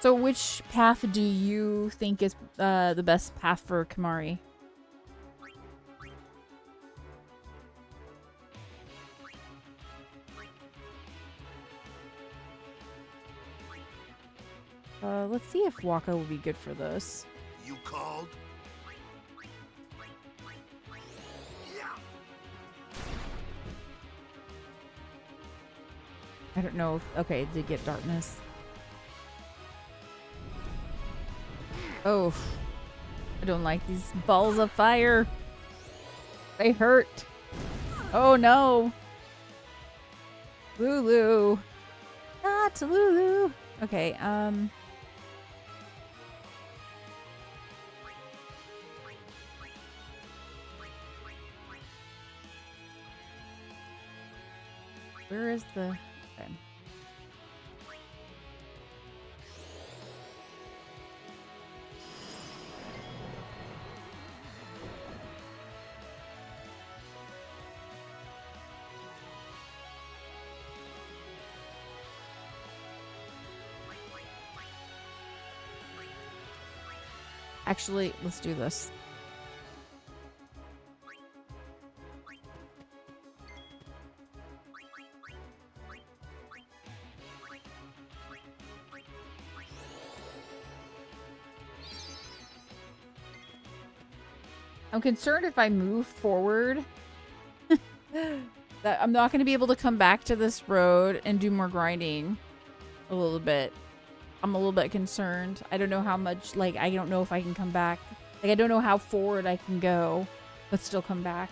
So which path do you think is the best path for Kimahri? Let's see if Waka will be good for this. You called? I don't know if... Okay, it did get darkness. Oh. I don't like these balls of fire. They hurt. Oh no. Lulu. Not Lulu. Okay, where is the... Okay. Actually, let's do this. I'm concerned if I move forward that I'm not going to be able to come back to this road and do more grinding a little bit. I'm a little bit concerned. I don't know how much, like, I don't know if I can come back. Like, I don't know how forward I can go, but still come back.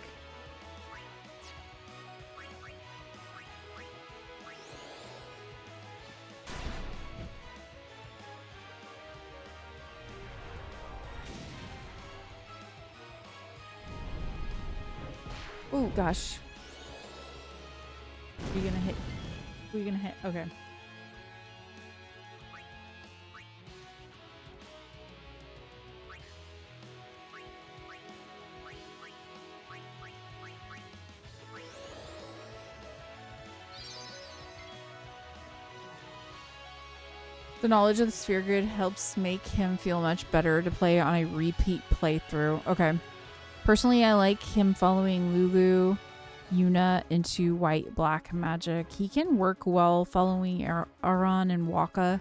Oh, gosh. Are you gonna hit? Who are you gonna hit? Okay. The knowledge of the sphere grid helps make him feel much better to play on a repeat playthrough. Okay. Personally, I like him following Lulu, Yuna into white-black magic. He can work well following Auron and Waka.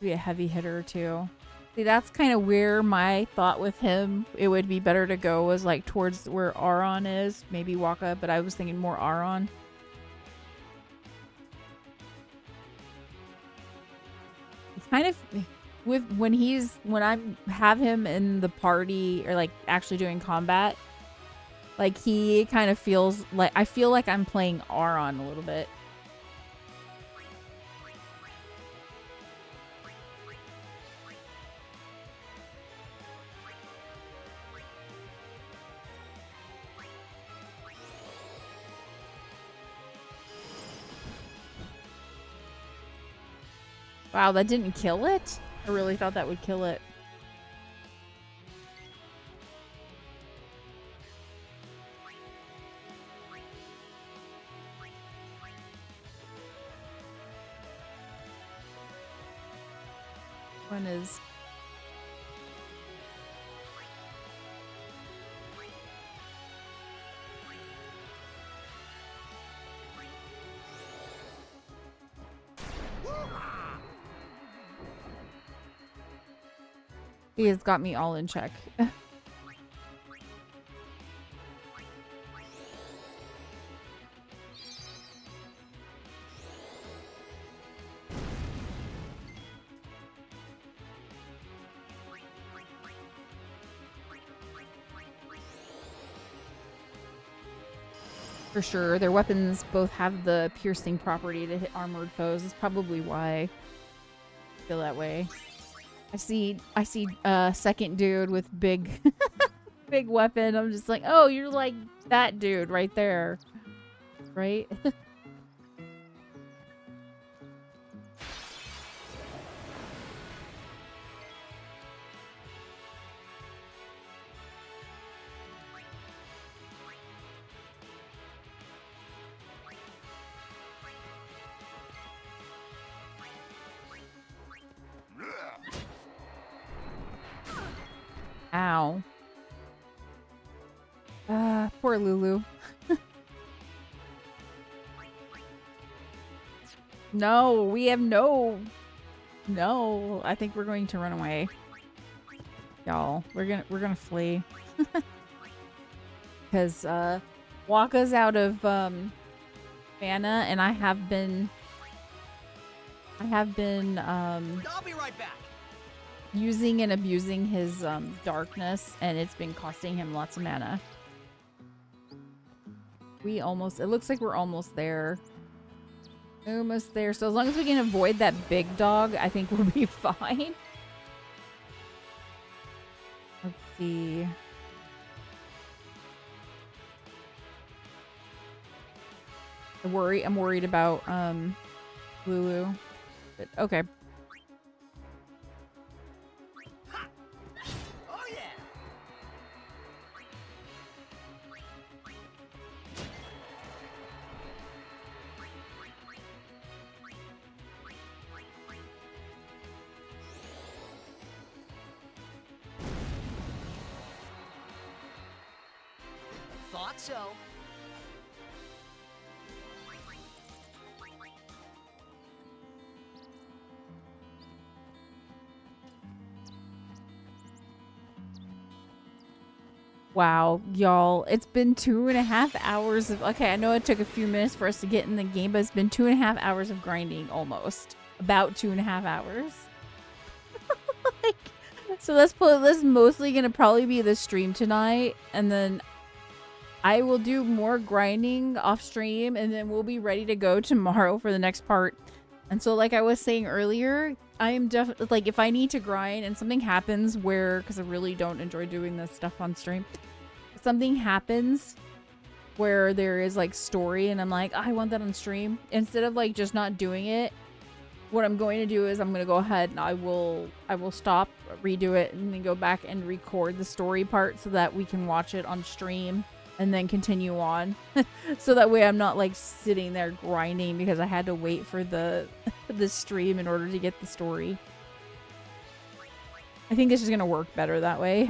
Be a heavy hitter too. See, that's kind of where my thought with him, it would be better to go was like towards where Auron is, maybe Waka, but I was thinking more Auron. It's kind of with when I have him in the party or like actually doing combat, like he kind of feels like I feel like I'm playing Auron a little bit. Wow, that didn't kill it? I really thought that would kill it. One is... He has got me all in check. For sure, their weapons both have the piercing property to hit armored foes. That's probably why I feel that way. I see second dude with big big weapon. I'm just like, oh, you're like that dude right there. Right? Ow. Poor Lulu. No, we have no. I think we're going to run away. Y'all, we're gonna flee. Because Waka's out of mana and I have been I'll be right back. Using and abusing his darkness, and it's been costing him lots of mana. It looks like we're almost there. Almost there. So as long as we can avoid that big dog, I think we'll be fine. Let's see. I'm worried about Lulu. But okay. Thought so. Wow, y'all, it's been 2.5 hours of, okay, I know it took a few minutes for us to get in the game, but it's been 2.5 hours of grinding almost. About 2.5 hours. Like, so this is mostly gonna probably be the stream tonight, and then I will do more grinding off stream, and then we'll be ready to go tomorrow for the next part. And so like I was saying earlier, I am definitely, like, if I need to grind and something happens where, because I really don't enjoy doing this stuff on stream, if something happens where there is like story and I'm like, oh, I want that on stream, instead of like just not doing it, what I'm going to do is I'm going to go ahead and I will stop, redo it, and then go back and record the story part so that we can watch it on stream and then continue on. So that way I'm not like sitting there grinding because I had to wait for the stream in order to get the story. I think this is going to work better that way.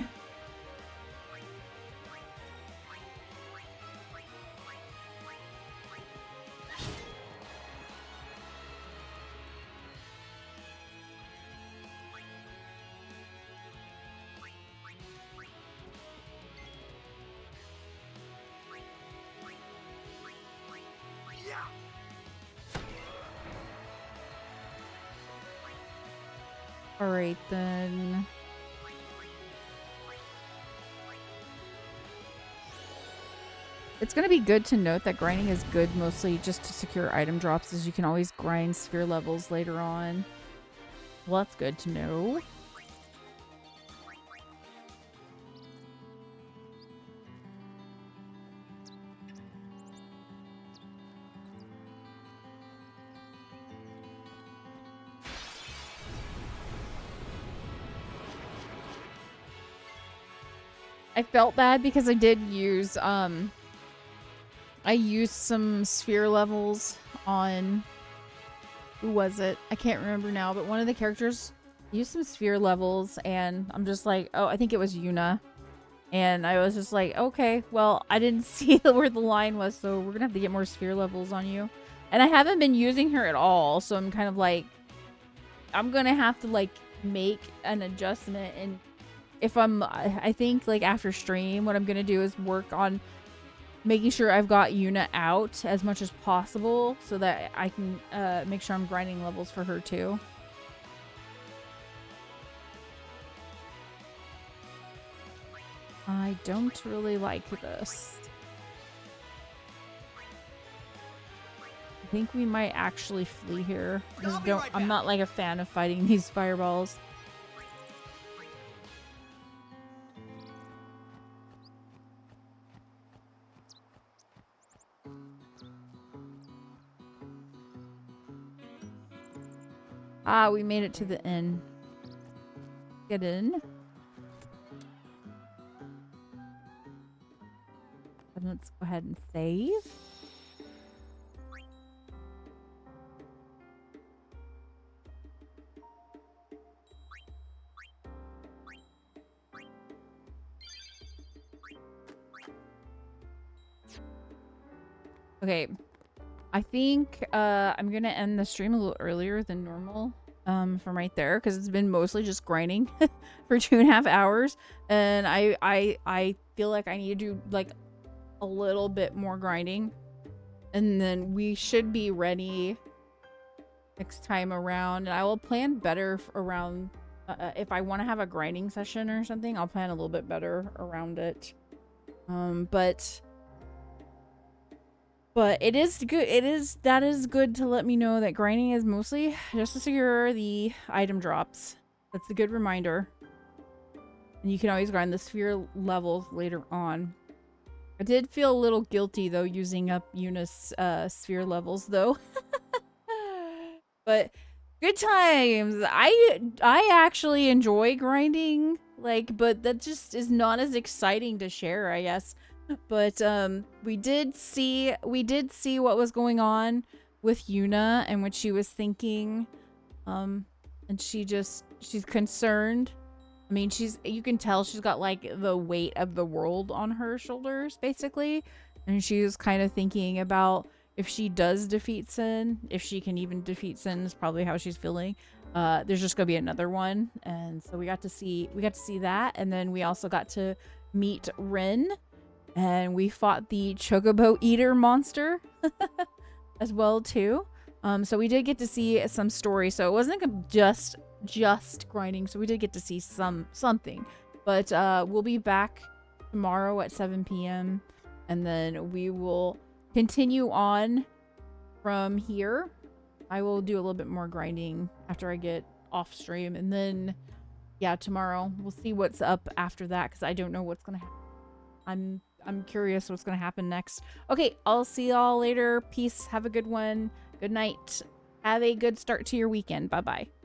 Alright then. It's going to be good to note that grinding is good mostly just to secure item drops, as you can always grind sphere levels later on. Well, that's good to know. I felt bad because I did use, I used some sphere levels on, who was it? I can't remember now, but one of the characters used some sphere levels, and I'm just like, oh, I think it was Yuna. And I was just like, okay, well, I didn't see where the line was, so we're gonna have to get more sphere levels on you. And I haven't been using her at all, so I'm kind of like, I'm gonna have to, like, make an adjustment. And if I think, like, after stream, what I'm gonna do is work on making sure I've got Yuna out as much as possible so that I can make sure I'm grinding levels for her too. I don't really like this. I think we might actually flee here. I'm not like a fan of fighting these fireballs. Ah, we made it to the inn. Get in. And let's go ahead and save. Okay. I think I'm gonna end the stream a little earlier than normal from right there, because it's been mostly just grinding for 2.5 hours, and I feel like I need to do like a little bit more grinding, and then we should be ready next time around. And I will plan better around if I want to have a grinding session or something, I'll plan a little bit better around it. But it is good. That is good to let me know that grinding is mostly just to secure the item drops. That's a good reminder. And you can always grind the sphere levels later on. I did feel a little guilty though using up Yuna's sphere levels though. But good times. I actually enjoy grinding, like, but that just is not as exciting to share, I guess. But we did see what was going on with Yuna and what she was thinking, and she's concerned. I mean, you can tell she's got like the weight of the world on her shoulders basically, and she's kind of thinking about if she does defeat Sin, if she can even defeat Sin is probably how she's feeling. There's just gonna be another one, and so we got to see that, and then we also got to meet Rin, and we fought the chocobo eater monster as well too. So we did get to see some story. So it wasn't just grinding. So we did get to see something. But we'll be back tomorrow at 7 p.m. and then we will continue on from here. I will do a little bit more grinding after I get off stream, and then yeah, tomorrow we'll see what's up after that, because I don't know what's gonna happen. I'm curious what's gonna happen next. Okay, I'll see y'all later. Peace. Have a good one. Good night. Have a good start to your weekend. Bye bye.